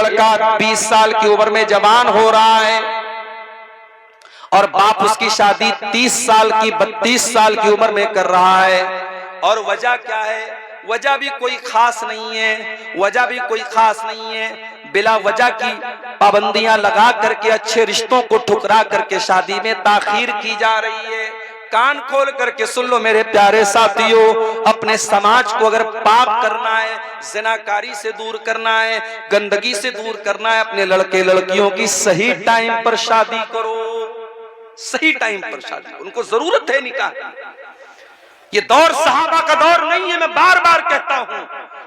लड़का 20 साल की उम्र में जवान हो रहा है और बाप उसकी शादी 30 साल की 32 साल की उम्र में कर रहा है। और वजह क्या है? वजह भी कोई खास नहीं है, वजह भी कोई खास नहीं है। बिला वजह की पाबंदियां लगा करके, अच्छे रिश्तों को ठुकरा करके शादी में ताखीर की जा रही है। कान खोल करके सुन लो मेरे प्यारे साथियों, अपने समाज को अगर पाक करना है, ज़िनाकारी से दूर करना है, गंदगी से दूर करना है, अपने लड़के लड़कियों की सही टाइम पर शादी करो, सही टाइम पर शादी। उनको जरूरत है निकाह की। ये दौर सहाबा का दौर नहीं है, मैं बार बार कहता हूं,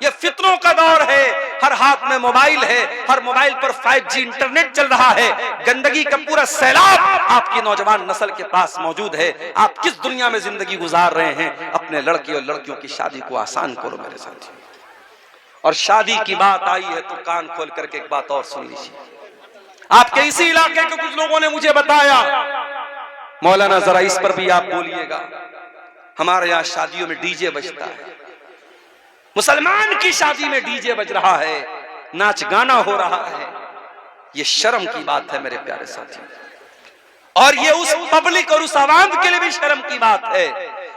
ये फितनों का दौर है। हर हाथ में मोबाइल है, हर मोबाइल पर 5G इंटरनेट चल रहा है। गंदगी का पूरा सैलाब आपकी नौजवान नस्ल के पास मौजूद है। आप किस दुनिया में जिंदगी गुजार रहे हैं? अपने लड़के और लड़कियों की शादी को आसान करो मेरे साथ। और शादी की बात आई है तो कान खोल करके एक बात और सुन लीजिए। आपके इसी इलाके के कुछ लोगों ने मुझे बताया, मौलाना जरा इस पर भी आप बोलिएगा, हमारे यहाँ शादियों में डीजे बजता है, मुसलमान की शादी में डीजे बज रहा है, नाच गाना हो रहा है। ये शर्म की बात है मेरे प्यारे साथियों, और ये उस पब्लिक और उस आवाम के लिए भी शर्म की बात है।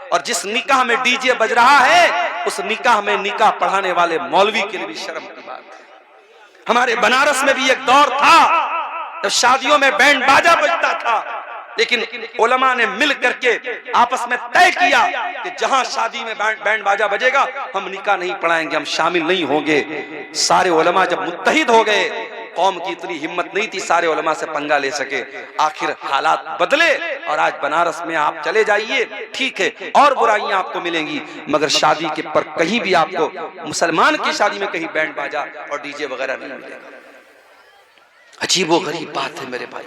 और जिस निकाह में डीजे बज रहा है, उस निकाह में निकाह पढ़ाने वाले मौलवी के लिए भी शर्म की बात है। हमारे बनारस में भी एक दौर था जब शादियों में बैंड बाजा बजता था, लेकिन उलमा ने मिल करके आपस में तय किया कि जहां शादी में बैंड बाजा बजेगा हम निकाह नहीं पढ़ाएंगे, हम शामिल नहीं होंगे। सारे उलमा जब मुत्तहिद हो गए, कौम की इतनी हिम्मत नहीं थी सारे उलमा से पंगा ले सके। आखिर हालात बदले और आज बनारस में आप चले जाइए, ठीक है और बुराइयां आपको मिलेंगी, मगर शादी के पर कहीं भी आपको मुसलमान की शादी में कहीं बैंड बाजा और डीजे वगैरह नहीं मिलेगा। अजीबो गरीब बात है मेरे भाई,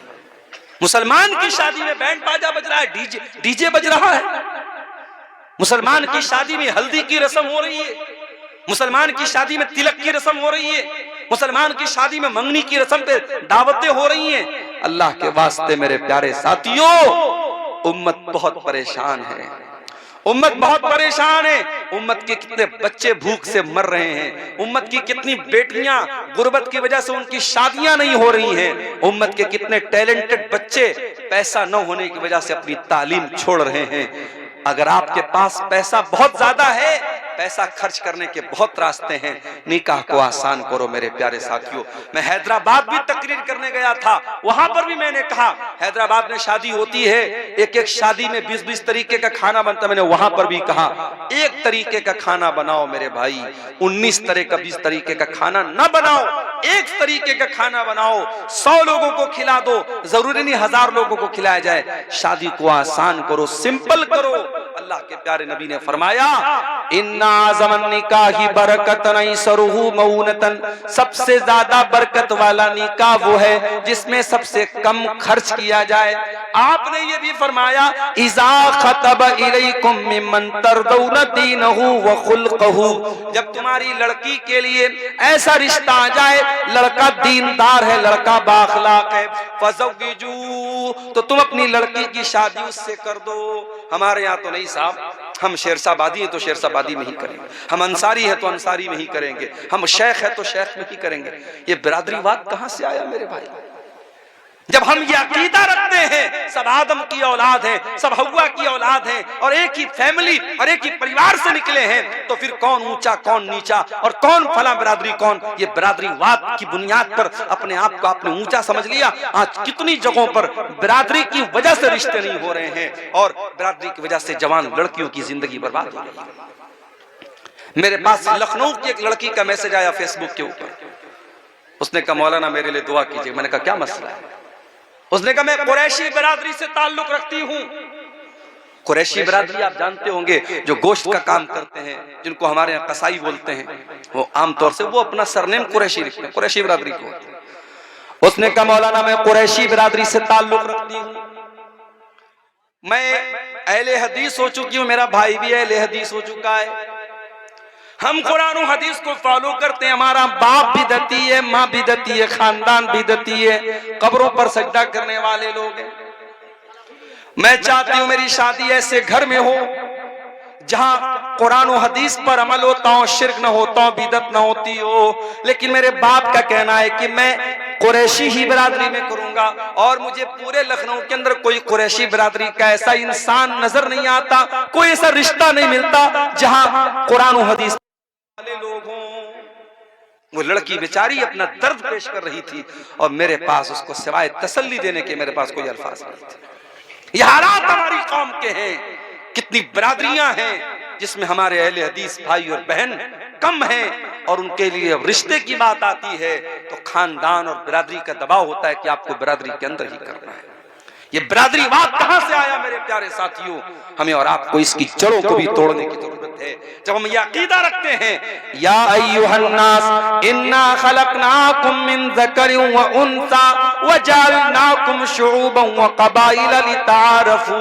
मुसलमान की शादी में बैंड बाजा बज रहा है, डीजे बज रहा है। मुसलमान की शादी में हल्दी की रस्म हो रही है, मुसलमान की शादी में तिलक की रस्म हो रही है, मुसलमान की शादी में मंगनी की रस्म पे दावतें हो रही हैं। अल्लाह के वास्ते मेरे प्यारे साथियों, उम्मत बहुत परेशान है, उम्मत बहुत परेशान है। उम्मत के कितने बच्चे भूख से मर रहे हैं, उम्मत की कितनी बेटियां गुर्बत की वजह से उनकी शादियां नहीं हो रही हैं, उम्मत के कितने टैलेंटेड बच्चे पैसा न होने की वजह से अपनी तालीम छोड़ रहे हैं। अगर आपके पास पैसा बहुत ज्यादा है, पैसा खर्च करने के बहुत रास्ते हैं, निकाह को आसान करो मेरे प्यारे साथियों। मैं हैदराबाद भी तकरीर करने गया था, वहां पर भी मैंने कहा, हैदराबाद में शादी होती है, एक एक शादी में 20-20 तरीके का खाना बनता है। मैंने वहां पर भी कहा, एक तरीके का खाना बनाओ मेरे भाई, 19 तरह का 20 तरीके का खाना न बनाओ, एक तरीके का खाना बनाओ, 100 लोगों को खिला दो, जरूरी नहीं 1000 लोगों को खिलाया जाए। शादी को आसान करो, सिंपल करो। अल्लाह के प्यारे नबी ने फरमाया, इन्ना ज़मन निकाही बरकतन ऐसरुहु मऊनतन, सबसे ज्यादा बरकत वाला निकाह वो है जिसमें सबसे कम खर्च किया जाए। आपने ये भी फरमाया, इज़ा खतब इलैकुम मिम्मन तरदौन दीनहु व खुल्क़हु, जब तुम्हारी लड़की के लिए ऐसा रिश्ता आ जाए, लड़का दीनदार है, लड़का बाखलाक है, फज़व्विजू, तो तुम अपनी लड़की की शादी उससे कर दो। हमारे यहाँ तो नहीं साहब, हम शेरशाबादी हैं तो शेरशाबादी में ही करेंगे, हम अंसारी है तो अंसारी में ही करेंगे, हम शेख है तो शेख में ही करेंगे। ये बिरादरीवाद कहां से आया मेरे भाई? जब हम ये अकीदा रखते हैं सब आदम की औलाद है, सब हव्वा की औलाद है, और एक ही फैमिली और एक ही परिवार से निकले हैं, तो फिर कौन ऊंचा कौन नीचा और कौन फला बिरादरी कौन? ये बिरादरीवाद की बुनियाद पर अपने आप को आपने ऊंचा समझ लिया। आज कितनी जगहों पर बिरादरी की वजह से रिश्ते नहीं हो रहे हैं और बिरादरी की वजह से जवान लड़कियों की जिंदगी बर्बाद हो रही है। मेरे पास लखनऊ की एक लड़की का मैसेज आया फेसबुक के ऊपर, उसने कहा मौलाना मेरे लिए दुआ कीजिए। मैंने कहा क्या मसला है? उसने कहा मैं कुरैशी बिरादरी से ताल्लुक रखती हूँ। कुरैशी बिरादरी आप जानते होंगे, जो गोश्त का काम करते हैं, जिनको हमारे यहाँ कसाई बोलते हैं, वो आमतौर से वो अपना सरनेम कुरैशी लिखते हैं, कुरैशी बिरादरी को। उसने कहा मौलाना मैं कुरैशी बिरादरी से ताल्लुक रखती हूँ, मैं अहले हदीस हो चुकी हूँ, मेरा भाई भी अहले हदीस हो चुका है, हम कुरान और हदीस को फॉलो करते हैं, हमारा बाप बिदती है, माँ बिदती है, खानदान बिदती है, कब्रों पर सजदा करने वाले लोग हैं। मैं चाहती हूँ मेरी शादी ऐसे घर में हो जहां कुरान और हदीस पर अमल होता हो, शिर्क न होता हो, बिदत न होती हो। लेकिन मेरे बाप का कहना है कि मैं कुरैशी ही बिरादरी में करूंगा, और मुझे पूरे लखनऊ के अंदर कोई कुरैशी बिरादरी का ऐसा इंसान नजर नहीं आता, कोई ऐसा रिश्ता नहीं मिलता जहां कुरान और हदीस वाले लोग हों। वो लड़की बेचारी अपना दर्द पेश कर रही थी और मेरे पास उसको सिवाय तसल्ली देने के मेरे पास कोई अल्फाज नहीं थे। ये हालात हमारी कौम के हैं। कितनी बिरादरियां हैं जिसमें हमारे अहले हदीस भाई और बहन कम हैं, और उनके लिए अब रिश्ते की बात आती है तो खानदान और बिरादरी का दबाव होता है कि आपको बिरादरी के अंदर ही करना है। ये बिरादरीवाद कहां से आया मेरे प्यारे साथियों? हमें और आपको इसकी जड़ों को भी तोड़ने की जरूरत है। जब हम यह अकीदा रखते हैं, या अय्युहन्नास इन्ना खलकनाकुम मिन ज़करिन व उन्सा व जअलनाकुम शुऊबन व क़बाइल लितारफू,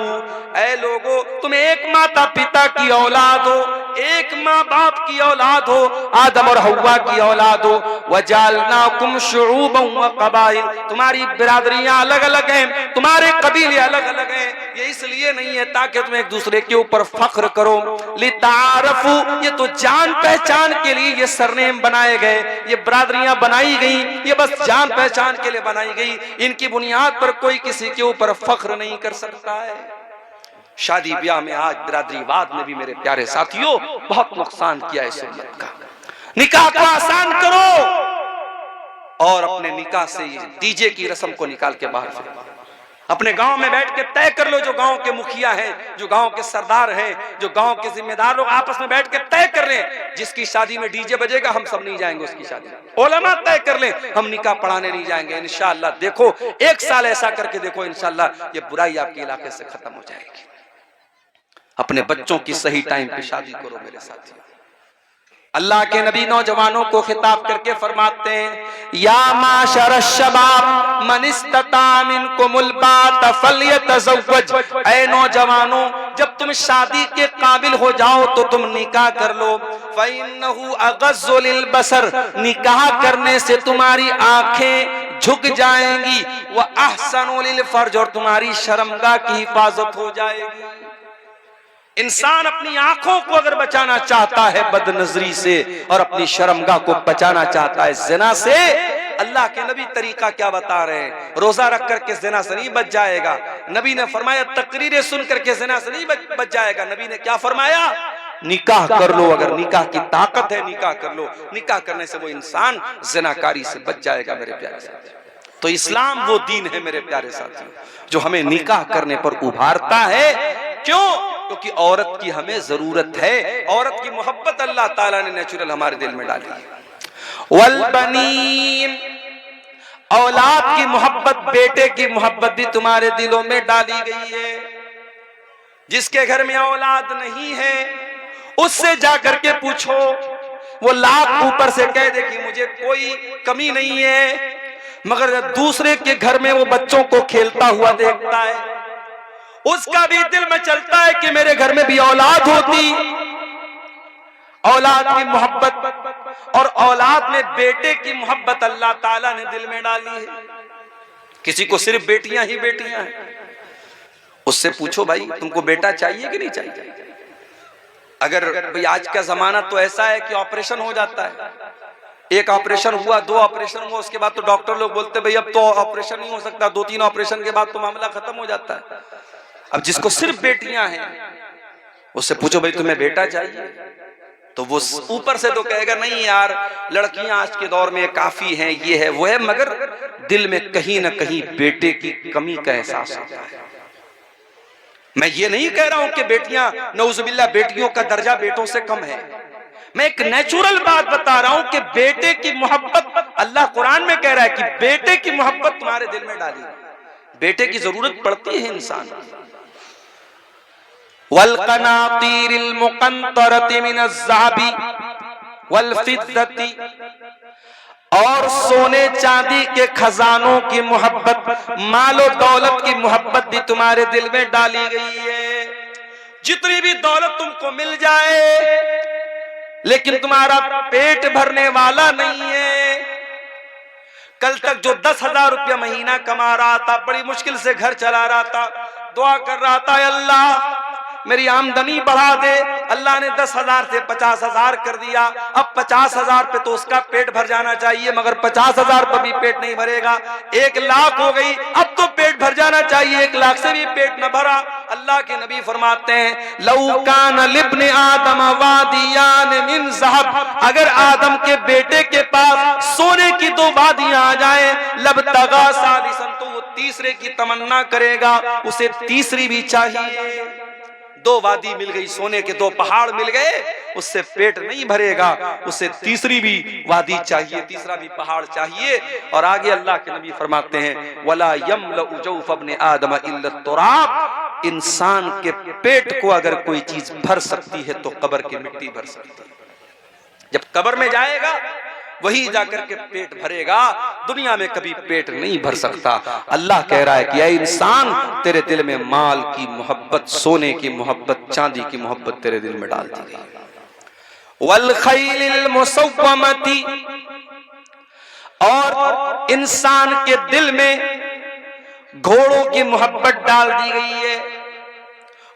ऐ लोगो तुम एक माता पिता की औलाद हो, एक माँ बाप की औलाद हो, आदम और हव्वा की औलाद हो। वजालनाकुम शुऊबन व क़बाइल, तुम्हारी बिरादरियां अलग अलग हैं, तुम्हारे कबीले अलग अलग हैं। ये इसलिए नहीं है ताकि तुम एक दूसरे के ऊपर फख्र करो। लितारफू, ये तो जान पहचान के लिए ये सरनेम बनाए गए, ये बिरादरियां बनाई गई, ये बस जान पहचान के लिए बनाई गई। इनकी बुनियाद पर कोई किसी के ऊपर फख्र नहीं कर सकता है। शादी ब्याह में आज बिरादरीवाद ने भी मेरे प्यारे साथियों बहुत नुकसान किया है सुन्नत का। निकाह को आसान करो और अपने निकाह से डीजे की रस्म को निकाल के बाहर फेंको। अपने गांव में बैठ के तय कर लो, जो गांव के मुखिया हैं, जो गांव के सरदार हैं, जो गांव के जिम्मेदार लोग आपस में बैठ के तय कर लें, जिसकी शादी में डीजे बजेगा हम सब नहीं जाएंगे उसकी शादी में। उलमा तय कर लें हम निकाह पढ़ाने नहीं जाएंगे इंशाअल्लाह। देखो 1 साल ऐसा करके देखो, इंशाअल्लाह ये बुराई आपके इलाके से खत्म हो जाएगी। अपने बच्चों की सही टाइम पे शादी करो मेरे साथियों। अल्लाह के नबी नौजवानों को खिताब करके फरमाते हैं, या माशर शबाब मन इस्तता मिनकुमुल बात फल्यतज़व्वज, ऐ नौजवानों जब तुम शादी के काबिल हो जाओ तो तुम निकाह कर लो। फ़इन्नहु अग़ज़्ज़ु लिलबसर, निकाह करने से तुम्हारी आंखें झुक जाएंगी, व अहसनु लिलफर्ज, और तुम्हारी शर्मगाह की हिफाजत हो जाएगी। इंसान अपनी आंखों को अगर बचाना चाहता है बदनजरी से, और अपनी शर्मगाह को बचाना चाहता है ज़िना से, अल्लाह के नबी तरीका क्या बता रहे हैं? रोजा रख करके ज़िना से नहीं बच जाएगा। नबी ने फरमाया तकरीरें सुन करके ज़िना से नहीं बच जाएगा। नबी ने क्या फरमाया? निकाह कर लो, अगर निकाह की ताकत है निकाह कर लो। निकाह करने से वो इंसान ज़िनाकारी से बच जाएगा मेरे प्यारे साथियों। तो इस्लाम वो दीन है मेरे प्यारे साथियों जो हमें निकाह करने पर उभारता है। क्यों? क्योंकि औरत की हमें जरूरत है। औरत की मोहब्बत अल्लाह ताला ने नेचुरल हमारे दिल में डाली है। वल बनीन, औलाद की मोहब्बत, बेटे की मोहब्बत भी तुम्हारे दिलों में डाली गई है। जिसके घर में औलाद नहीं है उससे जाकर के पूछो, वो लाख ऊपर से कह दे कि मुझे कोई कमी नहीं है, मगर दूसरे के घर में वो बच्चों को खेलता हुआ देखता है, उसका भी दिल में चलता है कि मेरे घर में भी औलाद होती। औलाद की मोहब्बत और औलाद में बेटे की मोहब्बत अल्लाह ताला ने दिल में डाली है। किसी को सिर्फ बेटियां ही बेटियां हैं, उससे पूछो भाई तुमको बेटा चाहिए कि नहीं चाहिए? अगर भाई आज का जमाना तो ऐसा है कि ऑपरेशन हो जाता है, एक ऑपरेशन हुआ, 2 ऑपरेशन हुआ, उसके बाद तो डॉक्टर लोग बोलते भाई अब तो ऑपरेशन नहीं हो सकता, 2-3 ऑपरेशन के बाद तो मामला खत्म हो जाता है। अब जिसको सिर्फ बेटियां हैं उससे पूछो भाई तुम्हें बेटा चाहिए, तो वो ऊपर से तो कहेगा नहीं यार लड़कियां आज के दौर में काफी हैं, ये है वो है, मगर दिल में कहीं ना कहीं बेटे की कमी का एहसास होता है। मैं ये नहीं कह रहा हूं कि बेटियां नऊजुबिल्लाह बेटियों का दर्जा बेटों से कम है, मैं एक नेचुरल बात बता रहा हूं कि बेटे की मोहब्बत अल्लाह कुरान में कह रहा है कि बेटे की मोहब्बत तुम्हारे दिल में डाली। बेटे की जरूरत पड़ती है इंसान। वल क़नातीरिल मुक़ंतरति मिनज़्ज़ाबी वल फ़िद्दती, और सोने चांदी के खजानों की मोहब्बत, मालो दौलत की मोहब्बत भी तुम्हारे दिल में डाली गई है। जितनी भी दौलत तुमको मिल जाए लेकिन तुम्हारा पेट भरने वाला नहीं है। कल तक जो 10,000 रुपया महीना कमा रहा था, बड़ी मुश्किल से घर चला रहा था, दुआ कर रहा था अल्लाह मेरी आमदनी बढ़ा दे, अल्लाह ने 10,000 से 50,000 कर दिया। अब 50,000 पे तो उसका पेट भर जाना चाहिए, मगर 50,000 पर भी पेट नहीं भरेगा। 1,00,000 हो गई, अब तो पेट भर जाना चाहिए, 1,00,000 से भी पेट न भरा। अल्लाह के नबी फरमाते हैं लौ कान लिब्न आदम वादियान मिन ज़हब, अगर आदम के बेटे के पास सोने की 2 वादियां आ जाए, लबतगा सालिसन, तो वो तीसरे की तमन्ना करेगा, उसे तीसरी भी चाहिए। 2 वादी मिल गई, सोने के 2 पहाड़ मिल गए, उससे पेट नहीं भरेगा, उसे तीसरी भी वादी चाहिए, तीसरा भी पहाड़ चाहिए। और आगे अल्लाह के नबी फरमाते हैं वला यमलउ जौफ इब्न आदम इल्ला तुराब, इंसान के पेट को अगर कोई चीज भर सकती है तो कब्र की मिट्टी भर सकती है। जब कब्र में जाएगा वही जाकर के पेट भरेगा, दुनिया में कभी पेट नहीं भर सकता। अल्लाह कह रहा है कि ऐ इंसान, तेरे दिल में माल की मोहब्बत, सोने की मोहब्बत, चांदी की मोहब्बत तेरे दिल में डाल दी गई। वल खैलिल मुसव्वमती, और इंसान के दिल में घोड़ों की मोहब्बत डाल दी गई है।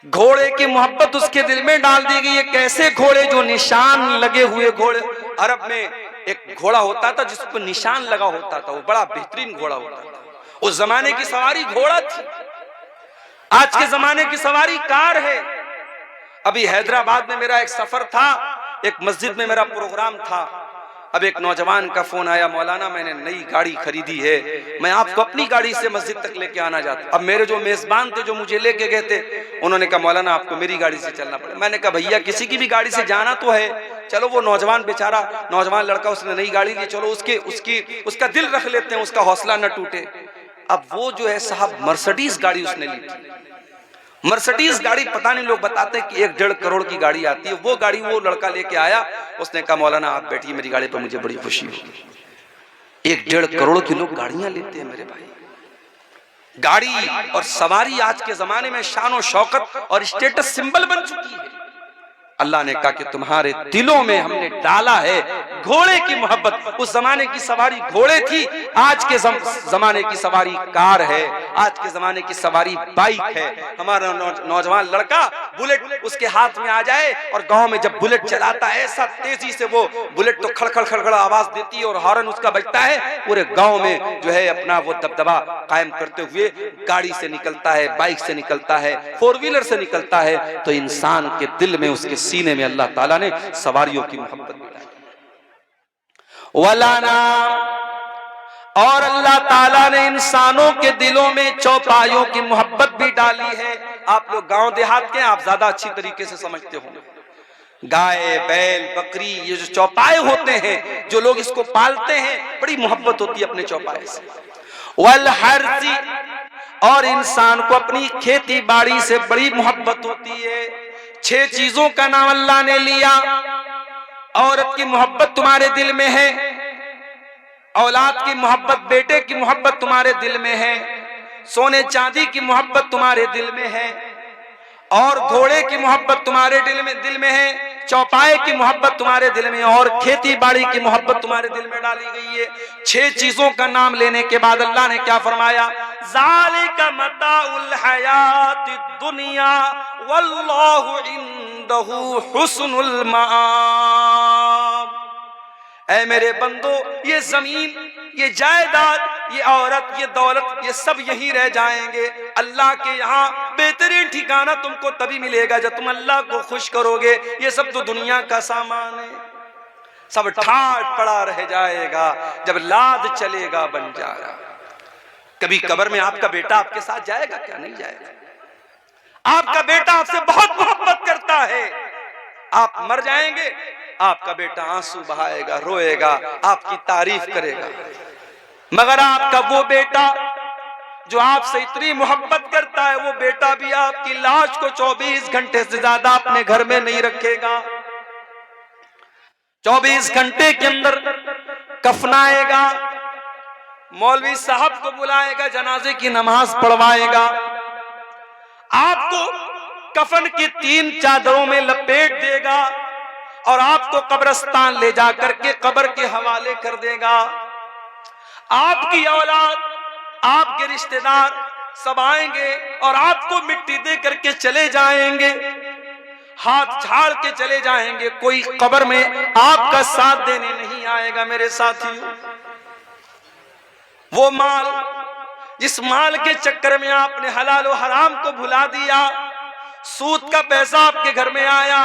घोड़े की मोहब्बत उसके दिल में डाल दी गई है। कैसे घोड़े? जो निशान लगे हुए घोड़े। अरब में एक घोड़ा होता था जिस पर निशान लगा होता था, वो बड़ा बेहतरीन घोड़ा होता था। उस जमाने की सवारी घोड़ा थी, आज के जमाने की सवारी कार है। अभी हैदराबाद में मेरा एक सफर था, एक मस्जिद में मेरा प्रोग्राम था। अब एक नौजवान का फोन आया, मौलाना मैंने नई गाड़ी खरीदी है, मैं आपको अपनी गाड़ी से मस्जिद तक लेके आना चाहता। अब मेरे जो मेजबान थे जो मुझे लेके गए थे, उन्होंने कहा मौलाना आपको मेरी गाड़ी से चलना पड़ेगा। मैंने कहा भैया किसी की भी गाड़ी से जाना तो है, चलो वो नौजवान बेचारा, नौजवान लड़का, उसने नई गाड़ी ली, चलो उसका दिल रख लेते हैं, उसका हौसला न टूटे। अब वो जो है साहब मर्सिडीज गाड़ी उसने ली थी। मर्सिडीज गाड़ी, पता नहीं, लोग बताते हैं कि 1-1.5 करोड़ की गाड़ी आती है। वो गाड़ी वो लड़का लेके आया, उसने कहा मौलाना आप बैठिए मेरी गाड़ी पर, मुझे बड़ी खुशी होगी। 1-1.5 करोड़ की लोग गाड़ियां लेते हैं मेरे भाई। गाड़ी और सवारी आज के जमाने में शान और शौकत और स्टेटस सिंबल बन चुकी है। अल्लाह ने कहा कि तुम्हारे दिलों में हमने डाला है घोड़े की मोहब्बत। उस जमाने की सवारी घोड़े थी, आज के जमाने की सवारी कार है, आज के जमाने की सवारी बाइक है। हमारा नौजवान लड़का बुलेट उसके हाथ में आ जाए और गांव में जब बुलेट चलाता है, ऐसा तेजी से वो बुलेट तो खड़खड़ खड़खड़ आवाज देती है और हॉर्न उसका बजता है, पूरे गांव में जो है अपना वो दबदबा कायम करते हुए गाड़ी से निकलता है, बाइक से निकलता है, 4 व्हीलर से निकलता है। तो इंसान के दिल में, उसके सीने में अल्लाह ताला ने सवारियों की मोहब्बत डाली। वलाना, और अल्लाह ताला ने इंसानों के दिलों में चौपाइयों की मोहब्बत भी डाली है। आप लोग गांव देहात के, आप ज्यादा अच्छी तरीके से समझते होंगे। गाय, बैल, बकरी, ये जो चौपाए होते हैं, जो लोग इसको पालते हैं, बड़ी मोहब्बत होती है अपने चौपाए से। वल हर्सी, और इंसान को अपनी खेती बाड़ी से बड़ी मोहब्बत होती है। 6 चीजों का नाम अल्लाह ने लिया। औरत की मोहब्बत तुम्हारे दिल में है, औलाद की मोहब्बत, बेटे की मोहब्बत तुम्हारे दिल में है, सोने चांदी की मोहब्बत तुम्हारे दिल में है, और घोड़े की मोहब्बत तुम्हारे दिल में है, चौपाए की मोहब्बत तुम्हारे दिल में, और खेती बाड़ी की मोहब्बत तुम्हारे दिल में डाली गई है। 6 चीजों का नाम लेने के बाद अल्लाह ने क्या फरमाया? ज़ालिका मताउल हयातिद दुनिया वल्लाहु इंदहु हुस्नुल माआब। ऐ मेरे बंदो, ये जमीन, ये जायदाद, ये औरत, ये दौलत, ये सब यहीं रह जाएंगे। अल्लाह के यहाँ बेहतरीन ठिकाना तुमको तभी मिलेगा जब तुम अल्लाह को खुश करोगे। ये सब तो दुनिया का सामान है, सब ठाट पड़ा रह जाएगा, जब लाद चलेगा बंजारा। कभी कब्र में आपका बेटा आपके साथ जाएगा क्या? नहीं जाएगा। आपका बेटा आपसे बहुत मोहब्बत करता है, आप मर जाएंगे, आपका बेटा आंसू बहाएगा, रोएगा, आपकी तारीफ करेगा। मगर आपका वो बेटा जो आपसे इतनी मोहब्बत करता है, वो बेटा भी आपकी लाश को 24 घंटे से ज्यादा अपने घर में नहीं रखेगा। 24 घंटे के अंदर कफनाएगा, मौलवी साहब को बुलाएगा, जनाजे की नमाज पढ़वाएगा, आपको कफन की 3 चादरों में लपेट देगा और आपको कब्रिस्तान ले जाकर के कब्र के हवाले कर देगा। आपकी औलाद, आपके रिश्तेदार सब आएंगे और आपको मिट्टी दे करके चले जाएंगे। हाथ झाड़ के चले जाएंगे, कोई कब्र में आपका साथ देने नहीं आएगा। मेरे साथियों, वो माल, जिस माल के चक्कर में आपने हलाल और हराम को भुला दिया, सूद का पैसा आपके घर में आया,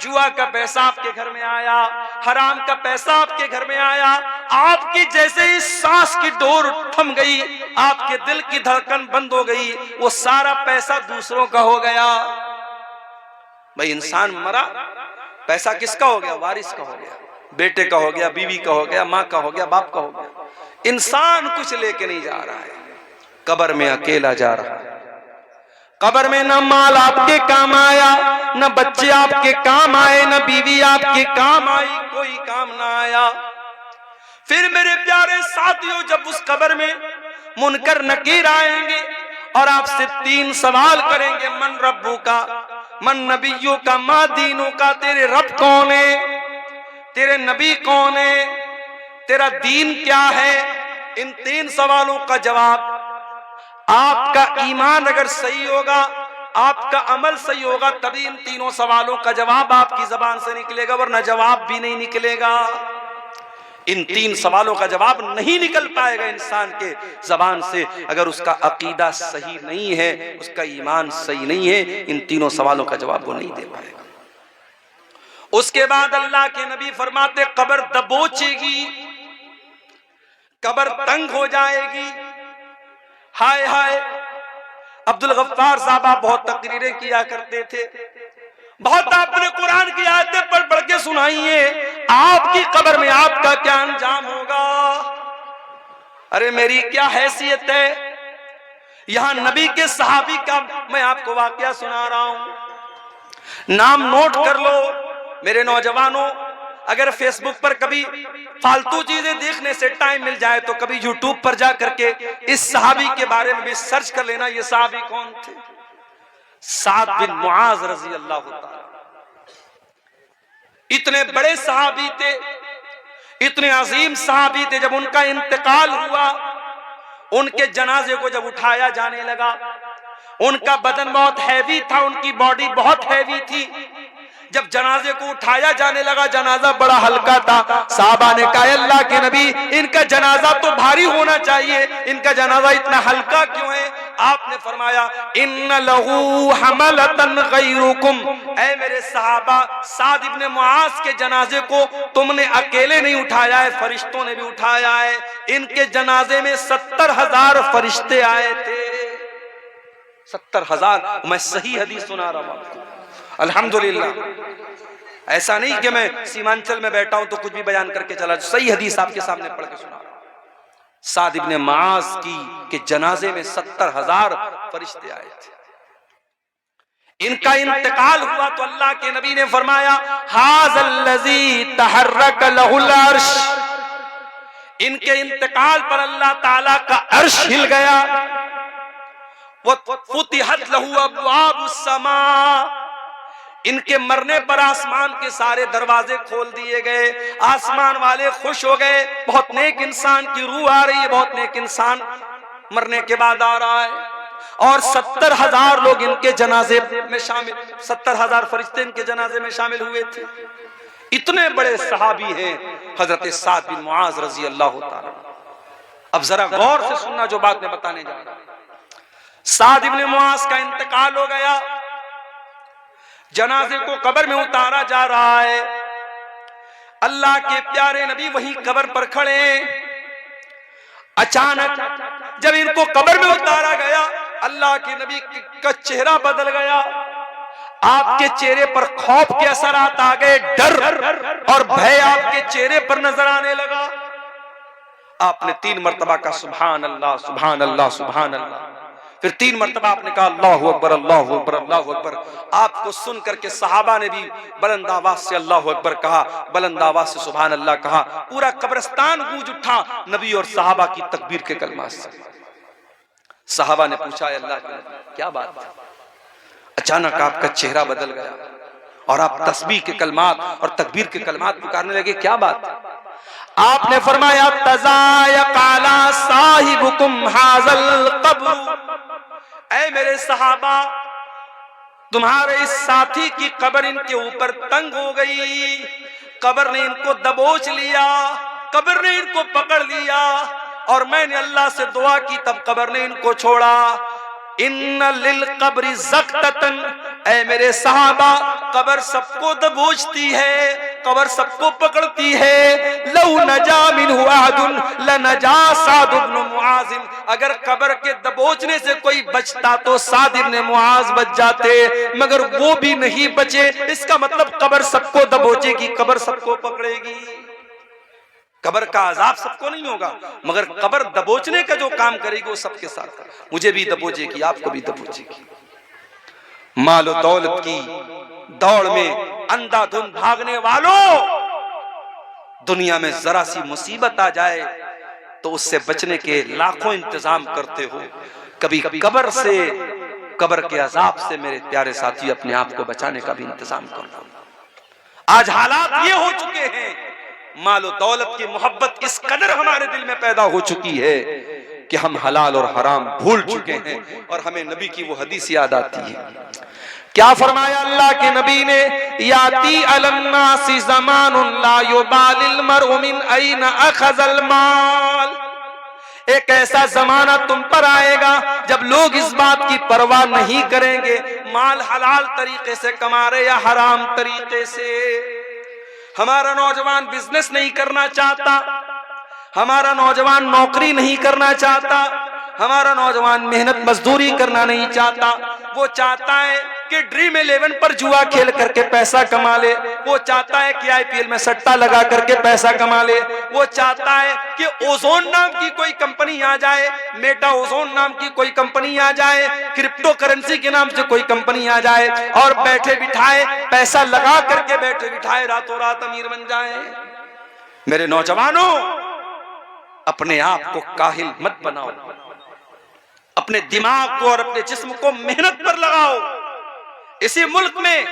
जुआ का पैसा आपके घर में आया, हराम का पैसा आपके घर में आया, आपकी जैसे ही सांस की डोर थम गई, आपके दिल की धड़कन बंद हो गई, वो सारा पैसा दूसरों का हो गया। भाई इंसान मरा, पैसा किसका हो गया? वारिस का हो गया, बेटे का हो गया, बीवी का हो गया, माँ का हो गया, बाप का हो गया। इंसान कुछ लेके नहीं जा रहा है, कब्र में अकेला जा रहा है। कब्र में न माल आपके काम आया, न बच्चे आपके काम आए, न बीवी आपके काम आई, कोई काम ना आया। फिर मेरे प्यारे साथियों, जब उस कब्र में मुनकर नकीर आएंगे और आपसे 3 सवाल करेंगे, मन रब्बू का, मन नबियों का, मा दीनों का, तेरे रब कौन है, तेरे नबी कौन है, तेरा दीन क्या है। इन 3 सवालों का जवाब, आपका ईमान अगर सही होगा, आपका अमल सही होगा, तभी इन 3 सवालों का जवाब आपकी जबान से निकलेगा, वरना जवाब भी नहीं निकलेगा। इन 3 सवालों का जवाब नहीं निकल पाएगा इंसान के जबान से अगर उसका अकीदा सही नहीं है, उसका ईमान सही नहीं है। इन 3 सवालों का जवाब वो नहीं दे पाएगा। उसके बाद अल्लाह के नबी फरमाते, कब्र दबोचेगी, कब्र तंग हो जाएगी। हाय हाय, अब्दुल गफ्फार साहब आप बहुत तकरीरें किया करते थे, बहुत आपने कुरान की आयतें पढ़ पढ़ के सुनाई है, आपकी कब्र में आपका क्या अंजाम होगा। अरे मेरी क्या हैसियत है, यहां नबी के सहाबी का मैं आपको वाकया सुना रहा हूं, नाम नोट कर लो। मेरे नौजवानों, अगर फेसबुक पर कभी फालतू चीजें देखने से टाइम मिल जाए तो कभी यूट्यूब पर जा करके इस सहाबी के बारे में भी सर्च कर लेना। ये सहाबी कौन थे? साद बिन मुआज रजी अल्लाह ताला। इतने बड़े सहाबी थे, इतने अजीम सहाबी थे। जब उनका इंतकाल हुआ, उनके जनाजे को जब उठाया जाने लगा, उनका बदन बहुत हैवी था, उनकी बॉडी बहुत हैवी थी। जब जनाजे को उठाया जाने लगा, जनाजा बड़ा हल्का था। साहबा ने कहा, अल्लाह के नबी, इनका जनाजा तो भारी होना चाहिए, इनका जनाजा इतना हल्का क्यों है? आपने फरमाया, इन्न लहू हमलतन गैरुकुम, ऐ मेरे सहाबा, साद इब्ने मुआज के जनाजे को तुमने अकेले नहीं उठाया है, फरिश्तों ने भी उठाया है। इनके जनाजे में 70,000 फरिश्ते आए थे। 70,000। मैं सही हदीस सुना रहा हूं आपको, अल्हम्दुलिल्लाह। ऐसा नहीं कि मैं सीमांचल में बैठा हूं तो कुछ भी बयान करके चला, सही हदीस आपके सामने पढ़ के सुना। साद इब्ने मुआज के जनाजे में 70,000 फरिश्ते आए थे। इनका इंतकाल हुआ तो अल्लाह के नबी ने फरमाया, हाज़ल्लज़ी तहर्रक लहुल अर्श, इनके इंतकाल पर अल्लाह ताला का अर्श हिल गया। फुतिहत लहू अब्वाबुस समा, इनके मरने पर आसमान के सारे दरवाजे खोल दिए गए। आसमान वाले खुश हो गए, बहुत नेक इंसान की रूह आ रही है, बहुत नेक इंसान मरने के बाद आ रहा है। और 70,000 लोग इनके जनाजे में शामिल, 70,000 फरिश्ते इनके जनाजे में शामिल हुए थे। इतने बड़े सहाबी हैं हजरत साद बिन मुआज रजी अल्लाह ताला। अब जरा गौर से सुनना जो बात मैं बताने जा रहा हूं। साद इब्ने मुआज का इंतकाल हो गया, जनाजे को कब्र में उतारा जा रहा है। अल्लाह के प्यारे नबी वहीं कब्र पर खड़े। अचानक जब इनको कब्र में उतारा गया, अल्लाह के नबी का चेहरा बदल गया। आपके चेहरे पर खौफ के असरात आ गए, डर और भय आपके चेहरे पर नजर आने लगा। आपने 3 मर्तबा का सुभान अल्लाह, सुभान अल्लाह, सुभान अल्लाह। फिर 3 मर्तबा आपने कहा अल्लाहु अकबर, अल्लाहु अकबर, अल्लाहु अकबर। आपको सुन करके सहाबा ने भी बुलंद आवाज से अल्लाहु अकबर कहा, बुलंद आवाज से सुभान अल्लाह कहा। पूरा कब्रिस्तान गूंज उठा नबी और सहाबा की तकबीर के कलमात से। सहाबा ने पूछा, अल्लाह के नबी क्या बात है? अचानक आपका चेहरा बदल गया और आप तस्बीह के कलमात और तकबीर के कलमात पुकारने लगे, क्या बात है? आपने फरमाया, तज़ायक़ अला साहिबुकुम हाज़ल क़ब्र, ऐ मेरे सहाबा, तुम्हारे इस साथी की कब्र इनके ऊपर तंग हो गई, कब्र ने इनको दबोच लिया, कब्र ने इनको पकड़ लिया, और मैंने अल्लाह से दुआ की तब कब्र ने इनको छोड़ा। इन्ना लिल कब्रि ज़क़्ततन, ऐ मेरे सहाबा, कब्र सबको दबोचती है, कब्र सबको पकड़ती है। लौ नजा मिन्हु अहदुन लनजा साद इब्न मुआज़, अगर कब्र के दबोचने से कोई बचता तो साद इब्न मुआज़ बच जाते, मगर वो भी नहीं बचे। इसका मतलब कब्र सबको दबोचेगी, कब्र सबको पकड़ेगी। कब्र का अजाब सबको नहीं होगा, मगर कब्र दबोचने का जो काम करेगी वो सबके साथ। मुझे भी दबोचेगी, आपको भी दबोचेगी। मालो दौलत की दौड़ में अंधाधुंध भागने वालों, दुनिया में जरा सी मुसीबत आ जाए तो उससे बचने के लाखों इंतजाम करते हो। कभी कब्र से, कब्र के अजाब से मेरे प्यारे साथी अपने आप को बचाने का भी इंतजाम करो। आज हालात ये हो चुके हैं, मालो दौलत की मोहब्बत इस कदर हमारे दिल में पैदा हो चुकी है कि हम हलाल और हराम भूल चुके हैं, और हमें नबी की वो हदीस याद आती है। क्या फरमाया अल्लाह के नबी ने, याती अलन्नासी ज़मानुन ला युबालिल मरउ मिन ऐन अखज़ल माल, एक ऐसा जमाना तुम पर आएगा जब लोग इस बात की परवाह नहीं करेंगे माल हलाल तरीके से कमा रहे या हराम तरीके से। हमारा नौजवान बिजनेस नहीं करना चाहता, हमारा नौजवान नौकरी नहीं करना चाहता, हमारा नौजवान मेहनत मजदूरी करना नहीं चाहता। वो चाहता है कि ड्रीम 11 पर जुआ खेल करके पैसा कमा ले, वो चाहता है कि आईपीएल में सट्टा लगा करके पैसा कमा ले, वो चाहता है कि ओजोन नाम की कोई कंपनी आ जाए, मेटा ओजोन नाम की कोई कंपनी आ जाए, क्रिप्टो करेंसी के नाम से कोई कंपनी आ जाए, और बैठे बिठाए पैसा लगा करके बैठे बिठाए रातों रात अमीर बन जाए। मेरे नौजवानों, अपने आप को काहिल मत बनाओ, अपने दिमाग को और अपने जिस्म को मेहनत पर लगाओ। इसी मुल्क में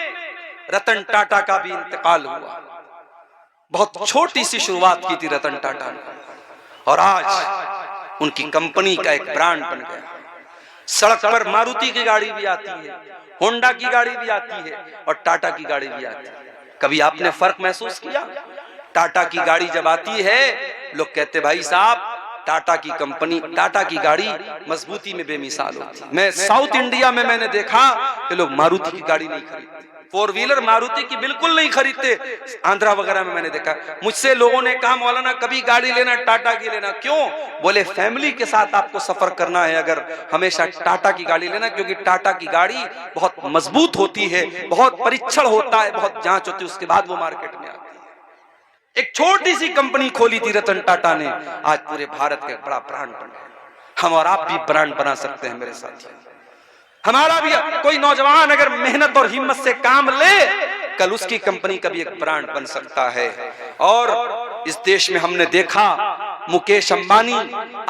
रतन टाटा का भी इंतकाल हुआ। बहुत छोटी सी शुरुआत की थी रतन टाटा ने, और आज उनकी कंपनी का एक ब्रांड बन गया। सड़क पर मारुति की गाड़ी भी आती है, होंडा की गाड़ी भी आती है, और टाटा की गाड़ी भी आती है। कभी आपने फर्क महसूस किया? टाटा की गाड़ी जब आती है, लोग कहते भाई साहब टाटा की कंपनी, टाटा की गाड़ी मजबूती में बेमिसाल होती है। मैं साउथ इंडिया में मैंने देखा कि लोग मारुति की गाड़ी नहीं खरीदते, फोर व्हीलर मारुति की बिल्कुल नहीं खरीदते। आंध्रा वगैरह में मैंने देखा। मुझसे लोगों ने कहा मौलाना कभी गाड़ी लेना टाटा की लेना, क्यों? बोले फैमिली के साथ आपको सफर करना है अगर हमेशा टाटा की गाड़ी लेना, क्योंकि टाटा की गाड़ी बहुत मजबूत होती है, बहुत परीक्षण होता है, बहुत जांच होती है, उसके बाद वो मार्केट में आती है। एक छोटी सी कंपनी खोली थी रतन टाटा ने, आज पूरे भारत का एक बड़ा ब्रांड बन गया। हम और आप भी ब्रांड बना सकते हैं मेरे साथी। हमारा भी कोई नौजवान अगर मेहनत और हिम्मत से काम ले, कल उसकी कंपनी का भी एक ब्रांड बन सकता है। और इस देश में हमने देखा मुकेश अंबानी,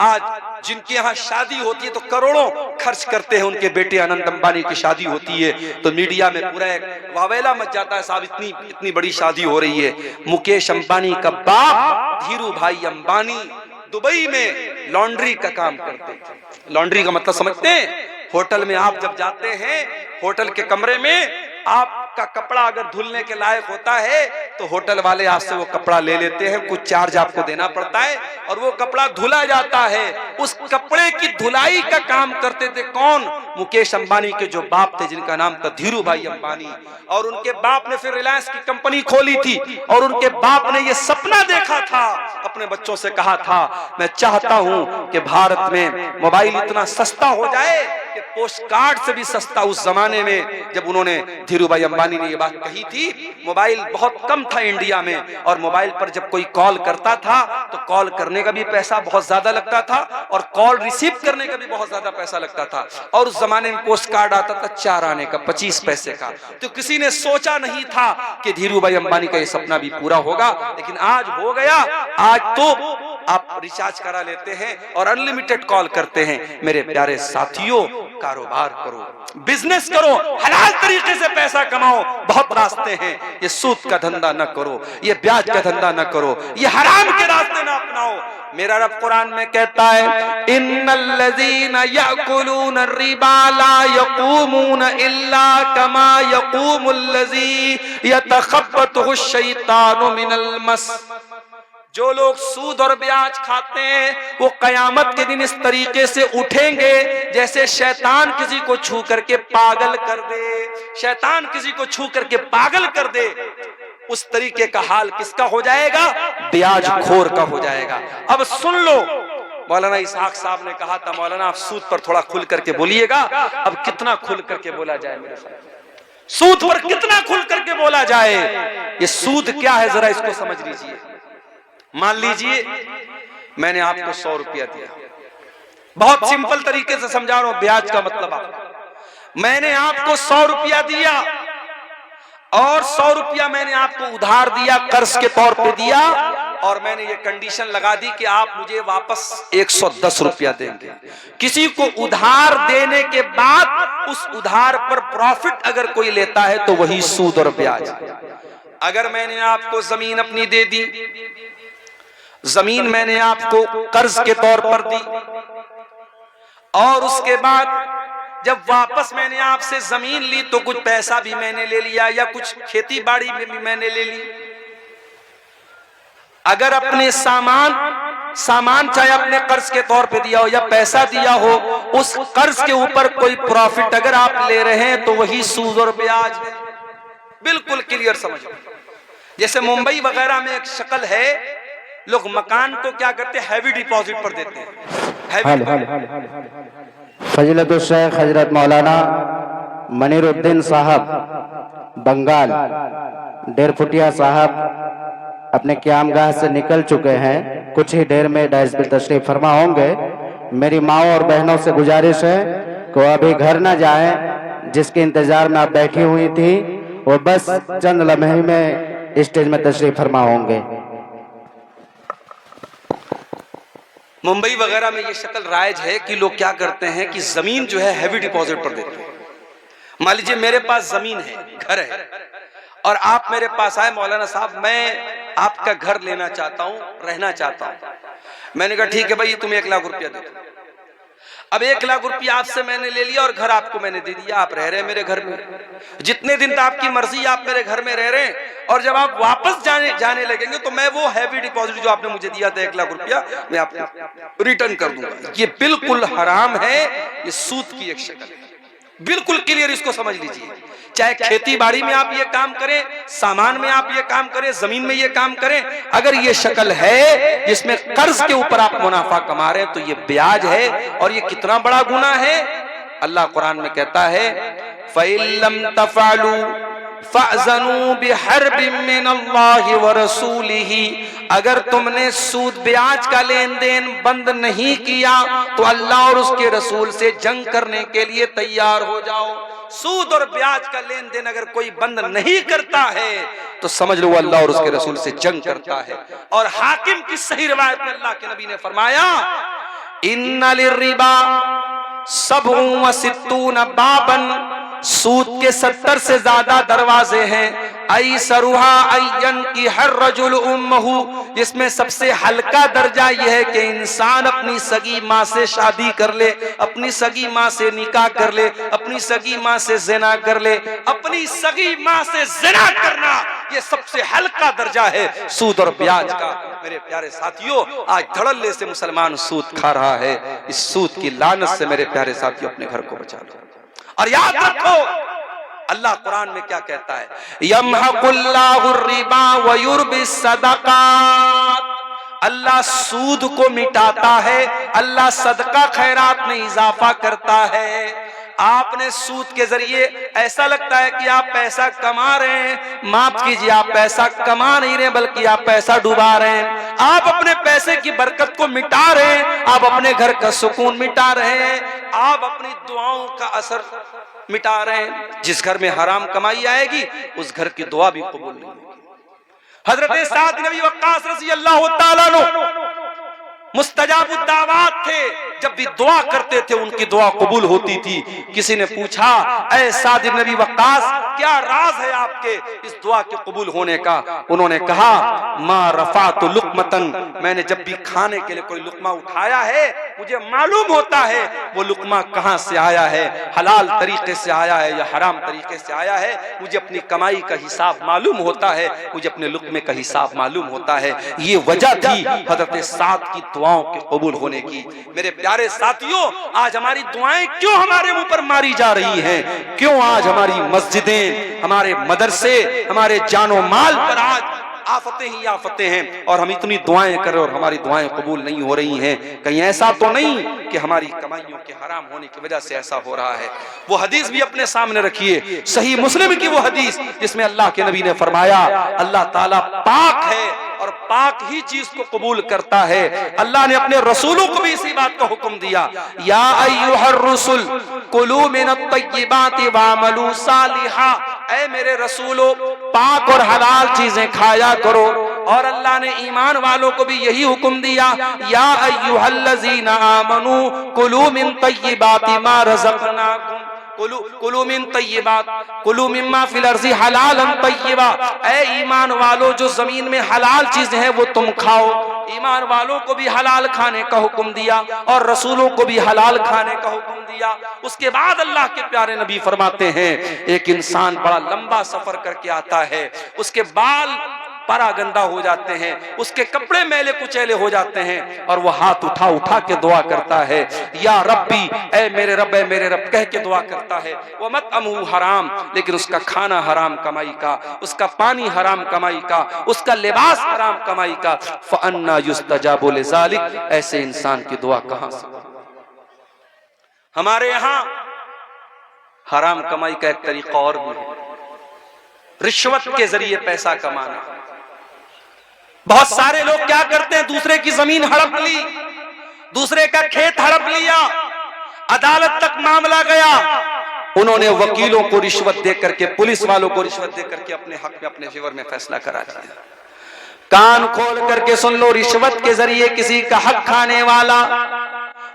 आज जिनके यहाँ शादी होती है तो करोड़ों खर्च करते हैं, उनके बेटे अनंत अंबानी की शादी होती है तो मीडिया में पूरा एक वावेला मच जाता है, साहब इतनी बड़ी शादी हो रही है। मुकेश अंबानी का बाप धीरू भाई अंबानी दुबई में लॉन्ड्री का काम करते थे। लॉन्ड्री का मतलब समझते हैं? होटल में आप जब जाते हैं, होटल के कमरे में आपका कपड़ा अगर धुलने के लायक होता है तो होटल वाले आपसे वो कपड़ा ले लेते हैं, कुछ चार्ज आपको देना पड़ता है और वो कपड़ा धुला जाता है। उस कपड़े की धुलाई का काम करते थे कौन? मुकेश अंबानी के जो बाप थे, जिनका नाम था धीरू भाई अंबानी। और उनके बाप ने फिर रिलायंस की कंपनी खोली थी, और उनके बाप ने ये सपना देखा था, अपने बच्चों से कहा था मैं चाहता हूं कि भारत में मोबाइल इतना सस्ता हो जाए कि पोस्ट कार्ड से भी सस्ता। उस जमाने में जब उन्होंने धीरू भाई अंबानी ने ये बात कही थी, मोबाइल बहुत कम था इंडिया में, और मोबाइल पर जब कोई कॉल करता था तो कॉल करने का भी पैसा बहुत ज्यादा लगता था और कॉल रिसीव करने का भी बहुत ज्यादा पैसा लगता था। और उस जमाने में पोस्ट कार्ड आता था 4 आने का, 25 पैसे का। तो किसी ने सोचा नहीं था कि धीरू भाई अंबानी का ये सपना भी पूरा होगा, लेकिन आज हो गया। आज तो आप रिचार्ज करा लेते हैं और अनलिमिटेड कॉल करते हैं। मेरे प्यारे साथियों, कारोबार करो, बिजनेस करो, हलाल तरीके से पैसा कमाओ। बहुत रास्ते हैं, ये सूद का धंधा न करो, ये ब्याज का धंधा न करो, ये हराम के रास्ते न अपनाओ। मेरा रब कुरान में कहता है, इन्नल्लज़ीना याकुलून रिबा ला यक़ूमून इल्ला कमा यक़ूमुल्लज़ी यतखब्बतहु शैतानु मिनल मस। जो लोग सूद और ब्याज खाते हैं वो कयामत के दिन इस तरीके से उठेंगे जैसे शैतान किसी को छू करके पागल कर दे। शैतान किसी को छू करके पागल कर दे, उस तरीके का हाल किसका हो जाएगा? ब्याज खोर का हो जाएगा। अब सुन लो, मौलाना इसहाक साहब ने कहा था, मौलाना आप सूद पर थोड़ा खुल करके बोलिएगा। अब कितना खुल करके बोला जाए मेरे साथ? सूद पर कितना खुल करके बोला जाए? ये सूद क्या है जरा इसको समझ लीजिए। मान लीजिए मैंने आपको 100 रुपया दिया, बहुत सिंपल तरीके से समझा रहा हूं ब्याज का मतलब आपको। मैंने आपको 100 रुपया दिया और 100 रुपया मैंने आपको उधार दिया, कर्ज के तौर पे दिया, और मैंने ये कंडीशन लगा दी कि आप मुझे वापस 110 रुपया देंगे। किसी को उधार देने के बाद उस उधार पर प्रॉफिट अगर कोई लेता है तो वही सूद और ब्याज। अगर मैंने आपको जमीन अपनी दे दी, जमीन मैंने आपको कर्ज के तौर पर दी, और उसके बाद जब वापस मैंने आपसे जमीन ली तो कुछ पैसा भी मैंने ले लिया या कुछ खेती बाड़ी में भी मैंने ले ली। अगर अपने सामान चाहे अपने कर्ज के तौर पे दिया हो या पैसा दिया हो, उस कर्ज के ऊपर कोई प्रॉफिट अगर आप ले रहे हैं तो वही सूद और ब्याज है। बिल्कुल क्लियर समझो। जैसे मुंबई वगैरह में एक शक्ल है, लोग मकान को क्या करते हैं, हैवी डिपॉजिट पर देते हैं। फजीलतुल शेख हजरत मौलाना मनीरुद्दीन साहब बंगाल डेरफुटिया साहब अपने क़यामगाह से निकल चुके हैं। कुछ ही देर में डाइस पर तशरीफ फरमा होंगे। मेरी माओ और बहनों से गुजारिश है कि वो अभी घर ना जाएं, जिसके इंतजार में आप बैठी हुई थी वो बस चंद लम्हे में स्टेज में तशरीफ फरमा होंगे। मुंबई वगैरह में ये शक्ल राइज है कि लोग क्या करते हैं कि जमीन जो है हैवी डिपॉजिट पर देते हैं। मान लीजिए मेरे पास जमीन है, घर है, और आप मेरे पास आए, मौलाना साहब मैं आपका घर लेना चाहता हूं, रहना चाहता हूं। मैंने कहा ठीक है भाई, तुम 1 लाख रुपया दे दो। अब 1 लाख रुपया आपसे मैंने ले लिया और घर आपको मैंने दे दिया। आप रह रहे हैं मेरे घर में, जितने दिन तक आपकी मर्जी आप मेरे घर में रह रहे हैं, और जब आप वापस जाने लगेंगे तो मैं वो हैवी डिपॉजिट जो आपने मुझे दिया था 1 लाख रुपया, मैं आपको रिटर्न कर दूंगा। ये बिल्कुल हराम है, ये सूद की एक शक्ल है। बिल्कुल क्लियर इसको समझ लीजिए। चाहे खेती बाड़ी में आप ये काम करें, सामान में आप ये काम करें, जमीन में ये काम करें, अगर ये शक्ल है जिसमें कर्ज के ऊपर आप मुनाफा कमा रहे हैं तो ये ब्याज है। और ये कितना बड़ा गुनाह है। अल्लाह कुरान में कहता है, फ़इल्लम तफ़अलू फ़अज़नू बिहर्बिम मिनल्लाहि व रसूलिही। अगर तुमने सूद ब्याज का लेन देन बंद नहीं किया तो अल्लाह और उसके रसूल से जंग करने के लिए तैयार हो जाओ। सूद और ब्याज का लेन देन अगर कोई बंद नहीं करता है तो समझ लो अल्लाह और उसके रसूल से जंग करता है। और हाकिम की सही रिवायत में अल्लाह के नबी ने फरमाया, इन्ना लिर्रिबा सबउन व सित्तून बाबन। सूद के 70 से ज्यादा दरवाजे हैं। आई सरुहा अय्यन की हर रजुल उम्महू, इसमें सबसे हल्का दर्जा यह है कि इंसान अपनी सगी माँ से शादी कर ले, अपनी सगी माँ से निकाह कर ले, अपनी सगी माँ से ज़िना कर ले। अपनी सगी माँ से ज़िना करना ये सबसे हल्का दर्जा है सूद और ब्याज का। मेरे प्यारे साथियों, आज धड़ल्ले से मुसलमान सूद खा रहा है। इस सूद की लानत से मेरे प्यारे साथियों अपने घर को बचा लो। और याद रखो अल्लाह कुरान में क्या कहता है, यमहकुल्लाहु रिबा व युर्बिस सदकात। अल्लाह सूद को मिटाता है, अल्लाह सदका खैरात में इजाफा करता है। आपने सूद के जरिए ऐसा लगता है कि आप पैसा कमा रहे हैं, माफ कीजिए आप पैसा कमा नहीं रहे बल्कि आप पैसा डुबा रहे हैं। आप अपने पैसे की बरकत को मिटा रहे हैं, आप अपने घर का सुकून मिटा रहे हैं, आप अपनी दुआओं का असर मिटा रहे हैं। जिस घर में हराम कमाई आएगी उस घर की दुआ भी कबूल नहीं होगी। हजरत साद नबी वक्कास रज़ी अल्लाह तआला अन्हु मुस्तजाबुद दावात थे। जब भी दुआ करते थे उनकी दुआ कबूल होती थी। किसी ने पूछा, ऐ साद इब्न नबी वक्कास, क्या राज है आपके इस दुआ के कबूल होने का? उन्होंने कहा, मा रफातु लुक़मतन, मैंने जब भी खाने के लिए कोई लुक़मा उठाया है मुझे मालूम होता है वो लुक़मा कहां से आया है, हलाल तरीके से आया है या हराम तरीके से आया है। मुझे अपनी कमाई का हिसाब मालूम होता है, मुझे अपने लुक़मे का हिसाब मालूम होता है। ये वजह थी हजरत साद की दुआओं के कबूल होने की। मेरे प्यारे साथियों, आज हमारी दुआएं क्यों हमारे मुंह पर मारी जा रही हैं? क्यों आज हमारी मस्जिदें, हमारे मदरसे, हमारे जानो माल पर आज आफतें ही आफतें हैं और हम इतनी दुआएं कर रहे और हमारी दुआएं कबूल नहीं हो रही हैं? कहीं ऐसा तो नहीं कि हमारी कमाइयों के हराम होने की वजह से ऐसा हो रहा है? वो हदीस भी अपने सामने रखिए, सही मुस्लिम की वो हदीस जिसमें अल्लाह के नबी ने फरमाया, अल्लाह ताला पाक है और पाक ही चीज को कबूल करता है। अल्लाह ने अपने रसूलों को भी इसी बात का हुक्म दिया, या अय्युहर रसूल कुलू मिनत तय्यिबाति वअमलू सालिहा, ऐ मेरे रसूलों पाक और हलाल चीजें खाया करो। और अल्लाह ने ईमान वालों को भी यही हुक्म दिया, या अय्युहल्लज़ीना आमनू कुलू मिन तय्यिबाति मा रज़क़नाकुम कुलू मिन तय्यिबात कुलू मिम्मा फिल अर्ज़ि हलालन तय्यिबा, ऐ ईमान वालों जो जमीन में हलाल चीजें हैं वो तुम खाओ। ईमान वालों को भी हलाल खाने का हुक्म दिया और रसूलों को भी हलाल खाने का हुक्म दिया। उसके बाद अल्लाह के प्यारे नबी फरमाते हैं, एक इंसान बड़ा लंबा सफर करके आता है, उसके बाल परा गंदा हो जाते हैं, उसके कपड़े मैले कुचैले हो जाते हैं और वो हाथ उठा उठा के दुआ करता है, या रब्बी, ऐ मेरे रब, ऐ मेरे रब कह के दुआ करता है। वो मत अमहू हराम, लेकिन उसका खाना हराम कमाई का, उसका पानी हराम कमाई का, उसका लिबास हराम कमाई का। फअन्ना युस्तजाबु लिज़ालिक, ऐसे इंसान की दुआ कहां से? हमारे यहां हराम कमाई का एक तरीका और भी है, रिश्वत के जरिए पैसा कमाना। बहुत सारे लोग क्या करते हैं, दूसरे की जमीन हड़प ली, दूसरे का खेत हड़प लिया, अदालत तक मामला गया, उन्होंने वकीलों को रिश्वत दे करके, पुलिस वालों को रिश्वत दे करके अपने हक में, अपने फेवर में फैसला करा दिया। कान खोल करके सुन लो, रिश्वत के जरिए किसी का हक खाने वाला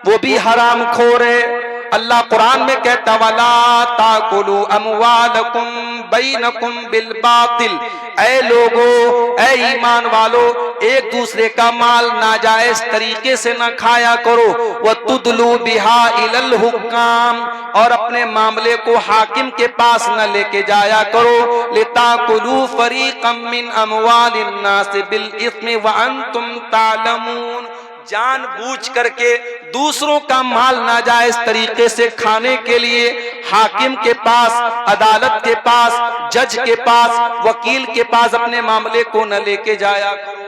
वो भी हराम खोर है। अल्लाह कुरान में कहता, वला ताकुलू अमवालकुम बैनकुम बिल बातिल, ऐ लोगो, ऐ ईमान वालो, एक दूसरे का माल नाजायज तरीके से न खाया करो। व तुदलू बिहा इलल हुक्काम, और अपने मामले को हाकिम के पास न लेके जाया करो। लिताकुलू फरीक़म मिन अमवालिन नास बिल इस्मि व अंतुम तालमून, जानबूझ करके दूसरों का माल नाजायज तरीके से खाने के लिए हाकिम के पास, अदालत के पास, जज के पास, वकील के पास अपने मामले को न लेके जाया करो।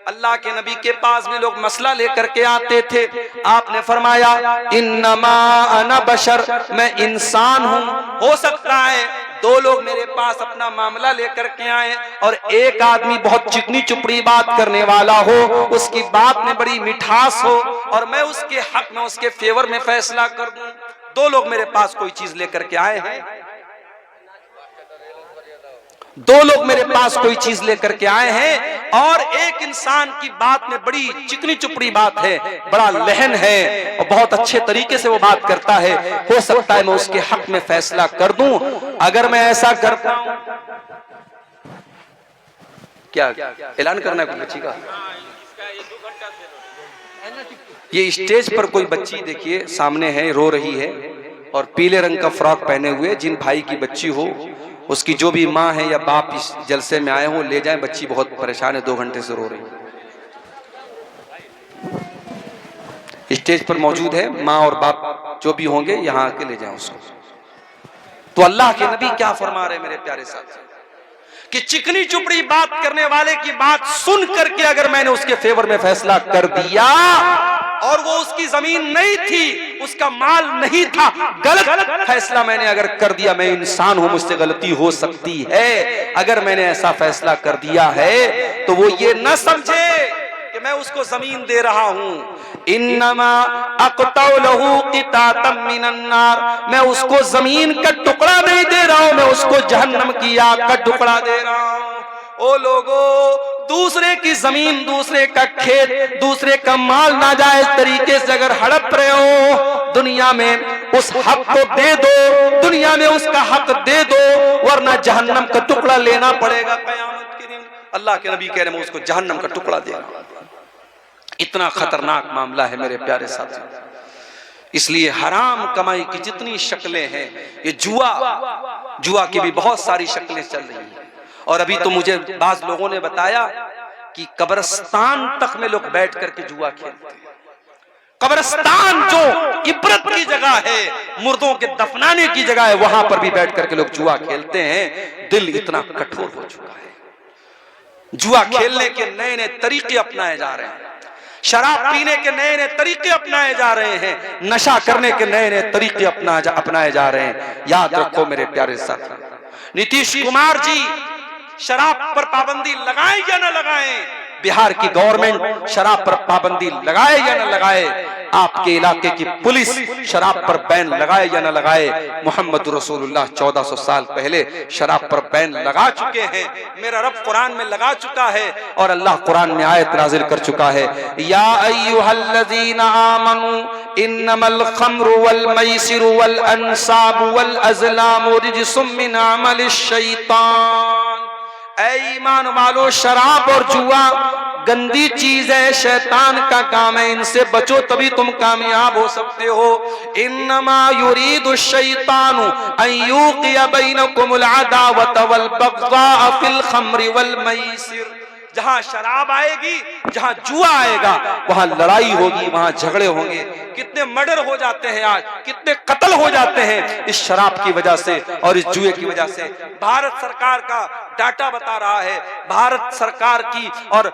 अल्लाह के नबी के पास में लोग मसला लेकर के आते थे, आपने फरमाया, इन्नमा अना बशर, मैं इंसान हूं। हो सकता है दो लोग मेरे पास अपना मामला लेकर के आए और एक आदमी बहुत चिकनी चुपड़ी बात करने वाला हो, उसकी बात में बड़ी मिठास हो और मैं उसके हक में, उसके फेवर में फैसला कर दूं। दो लोग मेरे पास कोई चीज लेकर के आए हैं, दो लोग मेरे पास कोई चीज लेकर के आए हैं और एक इंसान की बात में बड़ी चिकनी चुपड़ी बात है, बड़ा लहन है और बहुत अच्छे तरीके से वो बात करता है। हो सकता है मैं उसके हक में फैसला कर दूं। अगर मैं ऐसा करता हूं, क्या ऐलान करना है कोई बच्ची का? ये स्टेज पर कोई बच्ची देखिए सामने है, रो रही है और पीले रंग का फ्रॉक पहने हुए, जिन भाई की बच्ची हो उसकी जो भी माँ है या बाप इस जलसे में आए हो ले जाएं। बच्ची बहुत परेशान है, 2 घंटे से रो रही है। स्टेज पर मौजूद है, माँ और बाप जो भी होंगे यहाँ आके ले जाएं उसको। तो अल्लाह के नबी क्या फरमा रहे मेरे प्यारे साथी, कि चिकनी चुपड़ी बात करने वाले की बात सुन करके अगर मैंने उसके फेवर में फैसला कर दिया और वो उसकी जमीन नहीं थी, उसका माल नहीं था, गलत फैसला मैंने अगर कर दिया, मैं इंसान हूं, मुझसे गलती हो सकती है। अगर मैंने ऐसा फैसला कर दिया है तो वो ये न समझे कि मैं उसको जमीन दे रहा हूं। इन्नमा अक़तउ लहू क़ितातम मिनन नार, मैं उसको जमीन का टुकड़ा नहीं दे रहा हूं, मैं उसको जहन्नम की आग का टुकड़ा दे रहा हूं। ओ लोगो, दूसरे की जमीन, दूसरे का खेत, दूसरे का माल नाजायज तरीके से अगर हड़प रहे हो, दुनिया में उस हक को दे दो, दुनिया में उसका हक दे दो, वरना जहन्नम का टुकड़ा लेना पड़ेगा क़यामत के दिन। अल्लाह के नबी कह रहे हैं, मैं उसको जहन्नम का टुकड़ा देगा। इतना खतरनाक मामला है मेरे प्यारे साथियों। इसलिए हराम कमाई की जितनी शक्लें हैं, ये जुआ की भी बहुत सारी शक्लें चल रही हैं। और अभी तो मुझे बाज लोगों ने बताया कि कब्रिस्तान तक में लोग बैठ करके जुआ खेलते हैं। कब्रिस्तान जो इबरत की जगह है, मुर्दों के दफनाने की जगह है, वहां पर भी बैठ करके लोग जुआ खेलते हैं। दिल इतना कठोर हो चुका है। जुआ खेलने के नए नए तरीके अपनाए जा रहे हैं, शराब पीने के नए नए तरीके अपनाए जा रहे हैं, नशा करने के नए नए तरीके अपनाए जा रहे हैं। याद रखो मेरे प्यारे साथी, नीतीश कुमार जी शराब पर पाबंदी लगाएं या न लगाएं, बिहार की गवर्नमेंट शराब पर पाबंदी लगाए या न लगाए, आपके इलाके की पुलिस शराब पर बैन लगाए या न लगाए, मोहम्मद रसूलुल्लाह 1400 साल पहले शराब पर बैन लगा चुके हैं। मेरा रब कुरान में लगा चुका है और अल्लाह कुरान में आयत नाजिल कर चुका है, या अय्युहल्लज़ीना आमनू इन्नमल खम्रु वल मैसिरु वल अंसाबु वल अज़लामु रिजसुम मिन अमलिश शैतान। ऐ ईमान वालो, शराब और जुआ गंदी चीज है, शैतान का काम है, इनसे बचो तभी तुम कामयाब हो सकते हो। इन्नमा युरीदु शैतानु अन युक़िया बैनकुमुल अदावत वल बग़ज़ा फिल खम्रि वल मैसिर। जहां शराब आएगी, जहां जुआ आएगा, वहां लड़ाई होगी, वहां झगड़े होंगे। कितने मर्डर हो जाते हैं आज, कितने कत्ल हो जाते हैं इस शराब की वजह से और इस जुए की वजह से। भारत सरकार का डाटा बता रहा है, भारत सरकार की और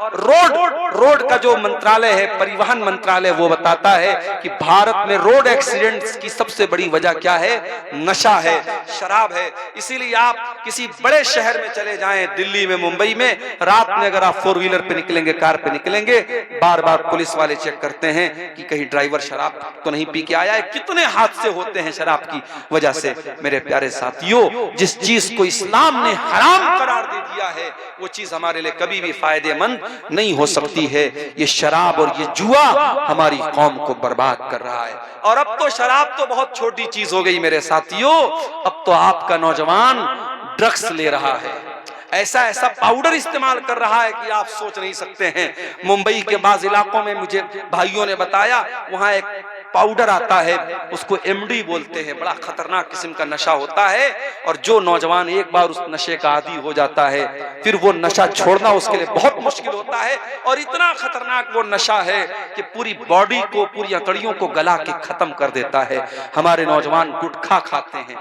रोड का जो मंत्रालय है, परिवहन मंत्रालय, वो बताता है कि भारत में रोड एक्सीडेंट्स की सबसे बड़ी वजह क्या है? नशा है, शराब है। इसीलिए आप किसी बड़े शहर में चले जाएं, दिल्ली में, मुंबई में, रात में अगर आप 4 व्हीलर पे निकलेंगे, कार पे निकलेंगे, बार बार पुलिस वाले चेक करते हैं कि कहीं ड्राइवर शराब तो नहीं पी के आया है। कितने हादसे होते हैं शराब की वजह से। मेरे प्यारे साथियों, जिस चीज को इस्लाम ने हराम करार दे दिया है, वो चीज हमारे लिए कभी भी फायदेमंद नहीं हो सकती है। ये शराब और ये जुआ हमारी कौम को बर्बाद कर रहा है। और अब तो शराब तो बहुत छोटी चीज हो गई मेरे साथियों, अब तो आपका नौजवान ड्रग्स ले रहा है, ऐसा ऐसा पाउडर इस्तेमाल कर रहा है कि आप सोच नहीं सकते हैं। मुंबई के बाज इलाकों में मुझे भाइयों ने बताया, वहां एक पाउडर आता है, उसको एमडी बोलते हैं, बड़ा खतरनाक किस्म का नशा होता है। और जो नौजवान एक बार उस नशे का आदी हो जाता है, फिर वो नशा छोड़ना उसके लिए बहुत मुश्किल होता है। और इतना खतरनाक वो नशा है कि पूरी बॉडी को, पूरी अकड़ियों को गला के खत्म कर देता है। हमारे नौजवान गुटखा खाते हैं।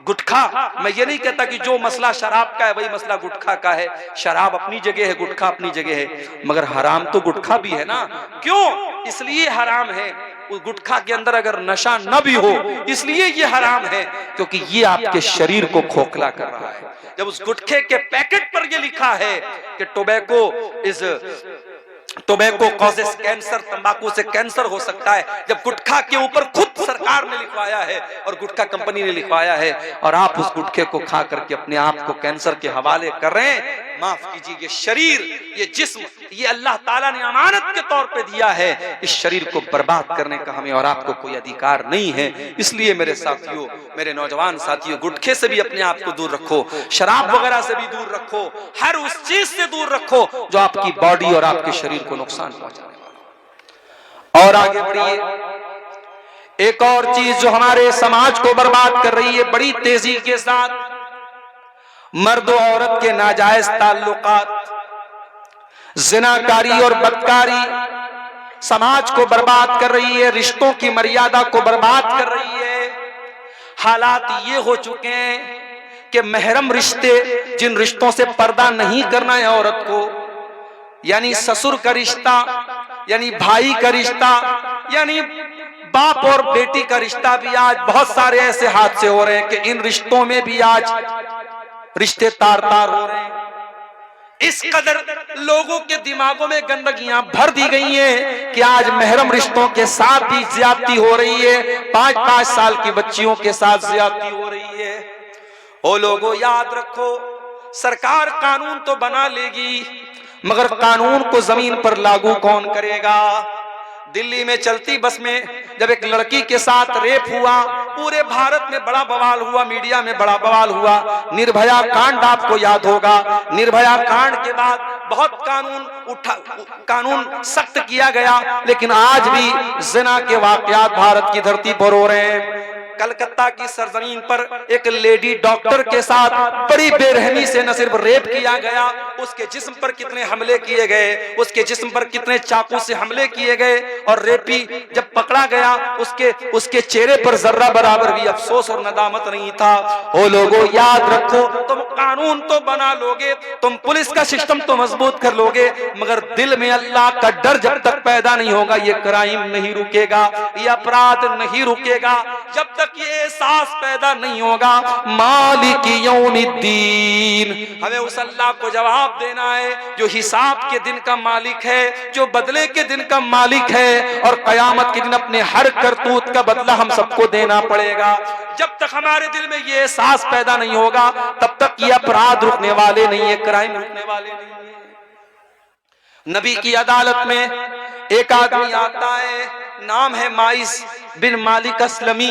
गुटखा, मैं ये नहीं कहता कि जो मसला शराब का है वही मसला गुटखा का है। शराब अपनी जगह है, गुटखा अपनी जगह है, मगर हराम तो गुटखा भी है ना। क्यों? इसलिए हराम है। उस गुटखा के अंदर अगर नशा न भी हो, इसलिए ये हराम है क्योंकि ये आपके शरीर को खोखला कर रहा है। जब उस गुटखे के पैकेट पर ये लिखा है कि टोबैको कॉजेस कैंसर, तंबाकू से कैंसर हो सकता है, जब गुटखा के ऊपर खुद सरकार ने लिखवाया है और गुटखा कंपनी ने लिखवाया है, और आप उस गुटखे को खा करके अपने आप को कैंसर के हवाले कर रहे हैं। माफ कीजिए, ये शरीर, ये जिस्म, ये अल्लाह ताला ने अमानत के तौर पे दिया है। इस शरीर को बर्बाद करने का हमें और आपको कोई अधिकार नहीं है। इसलिए मेरे साथियों, मेरे नौजवान साथियों, गुटखे से भी अपने आप को दूर रखो, शराब वगैरह से भी दूर रखो, हर उस चीज से दूर रखो जो आपकी बॉडी और आपके शरीर को नुकसान पहुंचाने वाला। और आगे बढ़िए, एक और चीज जो हमारे समाज को बर्बाद कर रही है बड़ी तेजी के साथ, मर्द और औरत के नाजायज ताल्लुकात, जिनाकारी और बदकारी समाज को बर्बाद कर रही है, रिश्तों की मर्यादा को बर्बाद कर रही है। हालात ये हो चुके हैं कि महरम रिश्ते, जिन रिश्तों से पर्दा नहीं करना है औरत को, यानी ससुर का रिश्ता, यानी भाई का रिश्ता, यानी बाप और बेटी का रिश्ता, भी आज बहुत सारे ऐसे हादसे हो रहे हैं कि इन रिश्तों में भी आज रिश्ते तार तार हो रहे हैं। इस कदर लोगों के दिमागों में गंदगियां भर दी गई हैं कि आज महरम रिश्तों के साथ भी ज्यादती हो रही है, 5-5 साल की बच्चियों के साथ ज्यादती हो रही है। ओ लोगों, याद रखो, सरकार कानून तो बना लेगी मगर कानून को जमीन पर लागू कौन करेगा? दिल्ली में चलती बस में जब एक लड़की के साथ रेप हुआ, पूरे भारत में बड़ा बवाल हुआ, मीडिया में बड़ा बवाल हुआ। निर्भया कांड आपको याद होगा। निर्भया कांड के बाद बहुत कानून सख्त किया गया, लेकिन आज भी जिना के वाकयात भारत की धरती पर हो रहे हैं। कलकत्ता की सरजमीन पर एक लेडी डॉक्टर के साथ बड़ी बेरहमी से न सिर्फ रेप किया गया, उसके जिस्म पर कितने हमले किए गए, उसके जिस्म पर कितने चाकू से हमले किए गए, और रेपी जब पकड़ा गया उसके चेहरे पर जर्रा बराबर भी अफसोस और नदामत नहीं था। ओ लोगों, याद रखो, तुम कानून तो बना लोगे, तुम पुलिस का सिस्टम तो मजबूत कर लोगे, मगर दिल में अल्लाह का डर जब तक पैदा नहीं होगा, ये क्राइम नहीं रुकेगा, ये अपराध नहीं रुकेगा। जब तक ये एहसास पैदा नहीं होगा, मालिक यौमिद्दीन, हमें उस अल्लाह को जवाब देना है जो हिसाब के दिन का मालिक है, जो बदले के दिन का मालिक है, और कयामत के दिन अपने हर करतूत का बदला हम सबको देना पड़ेगा। जब तक हमारे दिल में ये एहसास पैदा नहीं होगा, तब तक ये अपराध रुकने वाले नहीं है, क्राइम रुकने वाले नहीं है। नबी की अदालत में एक आदमी आता है, नाम है माइस बिन मालिक असलमी,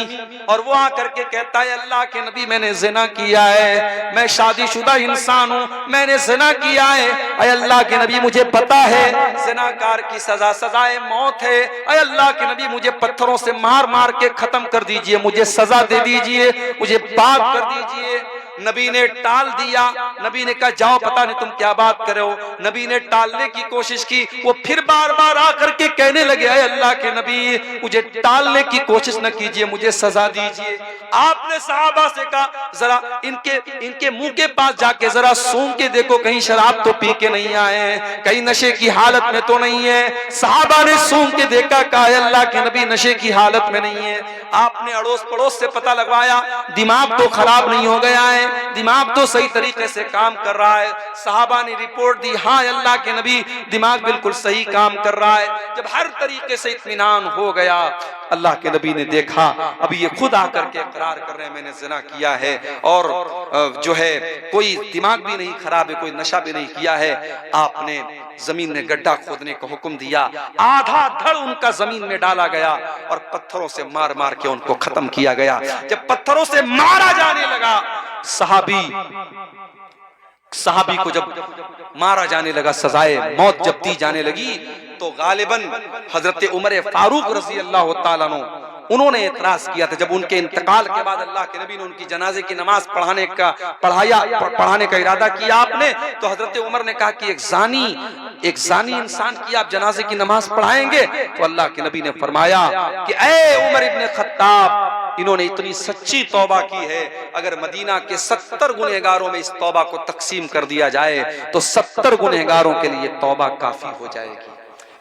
और वो आकर के कहता है, अल्लाह के नबी, मैंने जिना किया है, मैं शादीशुदा इंसान हूँ, मैंने जिना किया है, अय अल्लाह के नबी मुझे पता है जिनाकार की सजा सजाए मौत है, अय अल्लाह के नबी मुझे पत्थरों से मार मार के खत्म कर दीजिए, मुझे सजा दे दीजिए, मुझे पाक कर दीजिए। नबी ने टाल दिया। नबी ने कहा, जाओ, पता नहीं तुम क्या बात कर रहे हो। नबी ने टालने की कोशिश की, वो फिर बार बार आकर के कहने लगे, अय अल्लाह के नबी मुझे टालने की कोशिश न कीजिए, मुझे सजा दीजिए। आपने सहाबा से कहा, जरा इनके मुंह के पास जाके जरा सूंघ के देखो, कहीं शराब तो पी के नहीं आए हैं, कहीं नशे की हालत में तो नहीं है। सहाबा ने सूंघ के देखा, कहा, अल्लाह के नबी नशे की हालत में नहीं है। आपने अड़ोस पड़ोस से पता लगवाया, दिमाग तो खराब नहीं हो गया है, दिमाग तो सही तरीके से काम कर रहा है। सहाबा ने रिपोर्ट दी, हाँ अल्लाह के नबी दिमाग बिल्कुल सही काम कर रहा है। जब हर तरीके से इत्मीनान हो गया, अल्लाह के नबी ने देखा, अभी ये खुद आकर के इकरार कर रहे हैं, मैंने जिना किया है, और जो है कोई दिमाग भी नहीं खराब है, कोई नशा भी नहीं किया है। आपने जमीन में गड्ढा खोदने का हुक्म दिया, आधा धड़ उनका जमीन में डाला गया, और पत्थरों से मार मार के उनको खत्म किया गया। जब पत्थरों से मारा जाने लगा, सहाबी को जब मारा जाने लगा, सजाए मौत जब दी जाने लगी, तो गालिबन हजरत उमर फारूक रज़ी अल्लाह ताला अन्हु उन्होंने एतराज किया था। जब उनके इंतकाल के बाद अल्लाह के नबी ने उनकी जनाजे की नमाज पढ़ाने का इरादा किया आपने, तो हजरत उमर ने कहा कि एक जानी इंसान की आप जनाजे की नमाज पढ़ाएंगे? तो अल्लाह के नबी ने फरमाया कि ऐ उमर इब्ने खत्ताब, इन्होंने इतनी सच्ची तौबा की है, अगर मदीना के 70 गुनहगारों में इस तौबा को तकसीम कर दिया जाए तो 70 गुनहगारों के लिए तौबा काफी हो जाएगी।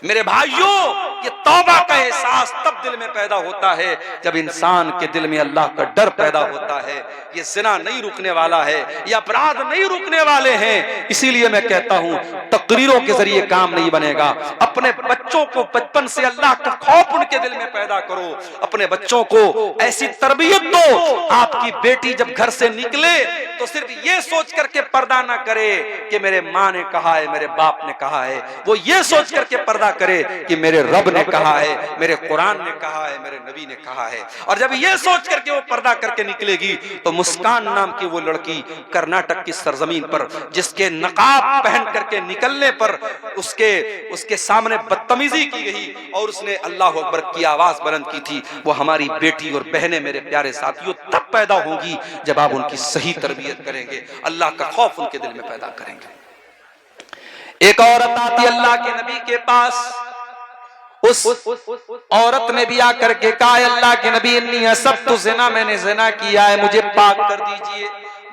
मेरे भाइयों, ये तौबा का एहसास तब दिल में पैदा होता है जब इंसान के दिल में अल्लाह का डर पैदा होता है। ये जिना नहीं रुकने वाला है, ये अपराध नहीं रुकने वाले हैं। इसीलिए मैं कहता हूं, तकरीरों के जरिए काम नहीं बनेगा। अपने बच्चों को बचपन से अल्लाह का खौफ उनके दिल में पैदा करो, अपने बच्चों को ऐसी तरबियत दो, आपकी बेटी जब घर से निकले तो सिर्फ ये सोच करके पर्दा ना करे कि मेरे माँ ने कहा है, मेरे बाप ने कहा है, वो ये सोच करके पर्दा करे कि मेरे रब ने कहा है, मेरे कुरान ने कहा है, मेरे नबी ने कहा है। और जब ये सोच करके वो पर्दा करके निकलेगी, तो मुस्कान नाम की वो लड़की कर्नाटक की सरजमीन पर, जिसके नकाब पहन करके निकलने पर उसके सामने बदतमीजी की गई और उसने अल्लाह अकबर की आवाज बुलंद की थी, वो हमारी बेटी और बहनें, मेरे प्यारे साथियों, तब पैदा होंगी जब आप उनकी सही तरबियत करेंगे, अल्लाह का खौफ उनके दिल में पैदा करेंगे। एक औरत आती अल्लाह के नबी के पास, उस औरत ने भी आकर के कहा, अल्लाह के नबी, इन्नी असब्तु ज़िना, मैंने ज़िना किया है, मुझे पाक कर दीजिए।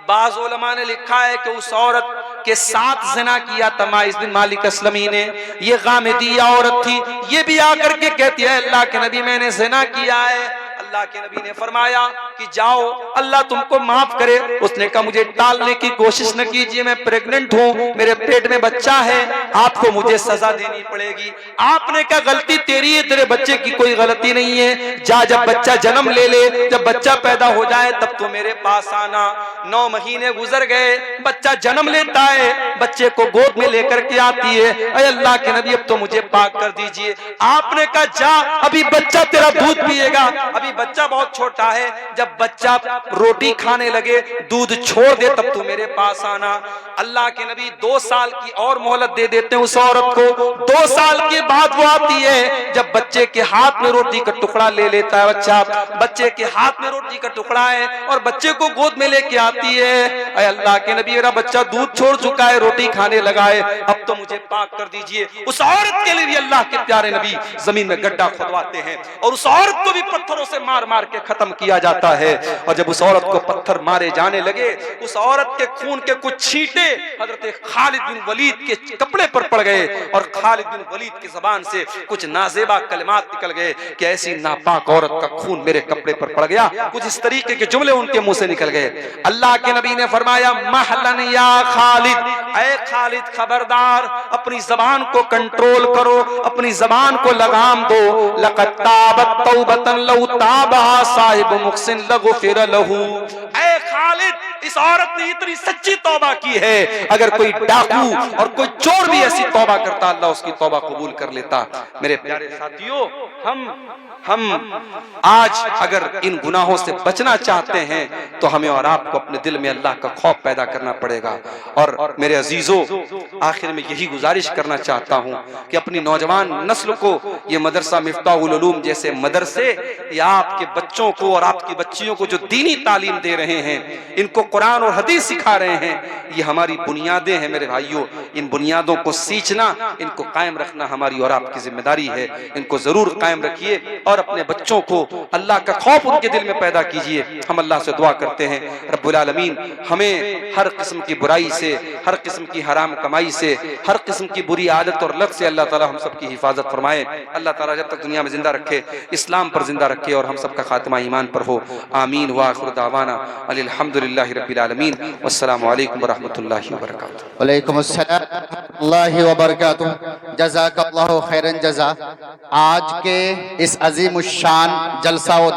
बाज़ उलमा ने लिखा है कि उस औरत के साथ ज़िना किया था माइस बिन मालिक असलमी ने। ये गामिदिया औरत थी, ये भी आकर के कहती है, अल्लाह के नबी, मैंने ज़िना किया है। अल्लाह के नबी ने फरमाया कि कि जाओ अल्लाह तुमको माफ करे। उसने कहा मुझे टालने की कोशिश न कीजिए, मैं प्रेग्नेंट हूँ, मेरे पेट में बच्चा है, आपको मुझे सजा देनी पड़ेगी। आपने कहा गलती तेरी है, तेरे बच्चे की कोई गलती नहीं है, जा जब बच्चा जन्म ले ले, जब बच्चा पैदा हो जाए तब तो मेरे पास आना। 9 महीने गुजर गए, बच्चा जन्म लेता है, बच्चे को गोद में लेकर के आती है, अरे अल्लाह के नबी अब तो मुझे पाक कर दीजिए। आपने कहा जा अभी बच्चा तेरा दूध पिएगा, अभी बच्चा बहुत छोटा है, जब बच्चा रोटी खाने लगे दूध छोड़ दे तब तू मेरे पास आना। अल्लाह के नबी 2 साल की और मोहलत दे देते हैं उस औरत को। 2 साल के बाद वो आती है, जब बच्चे के हाथ में रोटी का टुकड़ा ले लेता है बच्चा, बच्चे के हाथ में रोटी का टुकड़ा है और बच्चे को गोद में लेके आती है, अरे अल्लाह के नबी मेरा बच्चा दूध छोड़ चुका है, रोटी खाने लगा है, अब तो मुझे पाक कर दीजिए। उस औरत के लिए भी अल्लाह के प्यारे नबी जमीन में गड्ढा खुदवाते हैं और उस औरत को भी पत्थरों से मार मार के खत्म किया जाता है। और जब उस औरत को पत्थर मारे जाने लगे, उस औरत के खून के कुछ छींटे हजरत खालिद बिन वलीद के कपड़े पर पड़ गए और खालिद बिन वलीद की जबान से कुछ नाजेबा कलिमात निकल गए कि ऐसी नापाक औरत का खून मेरे कपड़े पर पड़ गया, कुछ इस तरीके के जुमले उनके मुंह से निकल गए। अल्लाह के नबी ने फरमाया महलन या खालिद, ऐ खालिद खबरदार, अपनी जबान को कंट्रोल करो, अपनी जबान को लगाम दो। लक़द ताबत तौबतन लौ ताबहा साहिब मुहसिन लगुफिर लहू। ऐ खालिद, इस औरत ने इतनी सच्ची तौबा की है, अगर कोई डाकू और कोई चोर भी ऐसी तौबा करता अल्लाह उसकी तौबा कबूल कर लेता। मेरे प्यारे साथियों, हम आज अगर इन गुनाहों से बचना चाहते हैं तो हमें और आपको अपने दिल में अल्लाह का खौफ पैदा करना पड़ेगा। और मेरे अजीजों, आखिर में यही गुजारिश करना चाहता हूं कि अपनी नौजवान नस्ल को ये मदरसा मिफ्ताहुल उलूम जैसे मदरसे या आपके बच्चों को और आपकी बच्चियों को जो दीनी तालीम दे रहे हैं, इनको कुरान और हदीस सिखा रहे हैं, ये हमारी बुनियादें हैं मेरे भाइयों। इन बुनियादों को सींचना, इनको कायम रखना हमारी और आपकी जिम्मेदारी है। इनको जरूर कायम रखिए और अपने बच्चों को अल्लाह का खौफ उनके दिल में पैदा कीजिए। हम अल्लाह से दुआ करते हैं रब्बुल आलमीन हमें हर किस्म की बुराई से, हर किस्म की हराम कमाई से, हर किस्म की बुरी आदत और लत से अल्लाह ताला हम सब की हिफाजत फरमाए। अल्लाह ताला जब तक दुनिया में जिंदा रखे, इस्लाम पर जिंदा रखे और हम सब का खात्मा ईमान पर हो। आमीन व आखिर दावाना अल्हम्दुलिल्लाहि रब्बिल आलमीन। वस्सलामु अलैकुम व रहमतुल्लाहि व बरकातुहू। वालेकुम अस्सलाम व रहमतुल्लाहि व बरकातुहू। जज़ाकल्लाहु खैरन जज़ा। आज के इस अज़ीमुश्शान जलसा व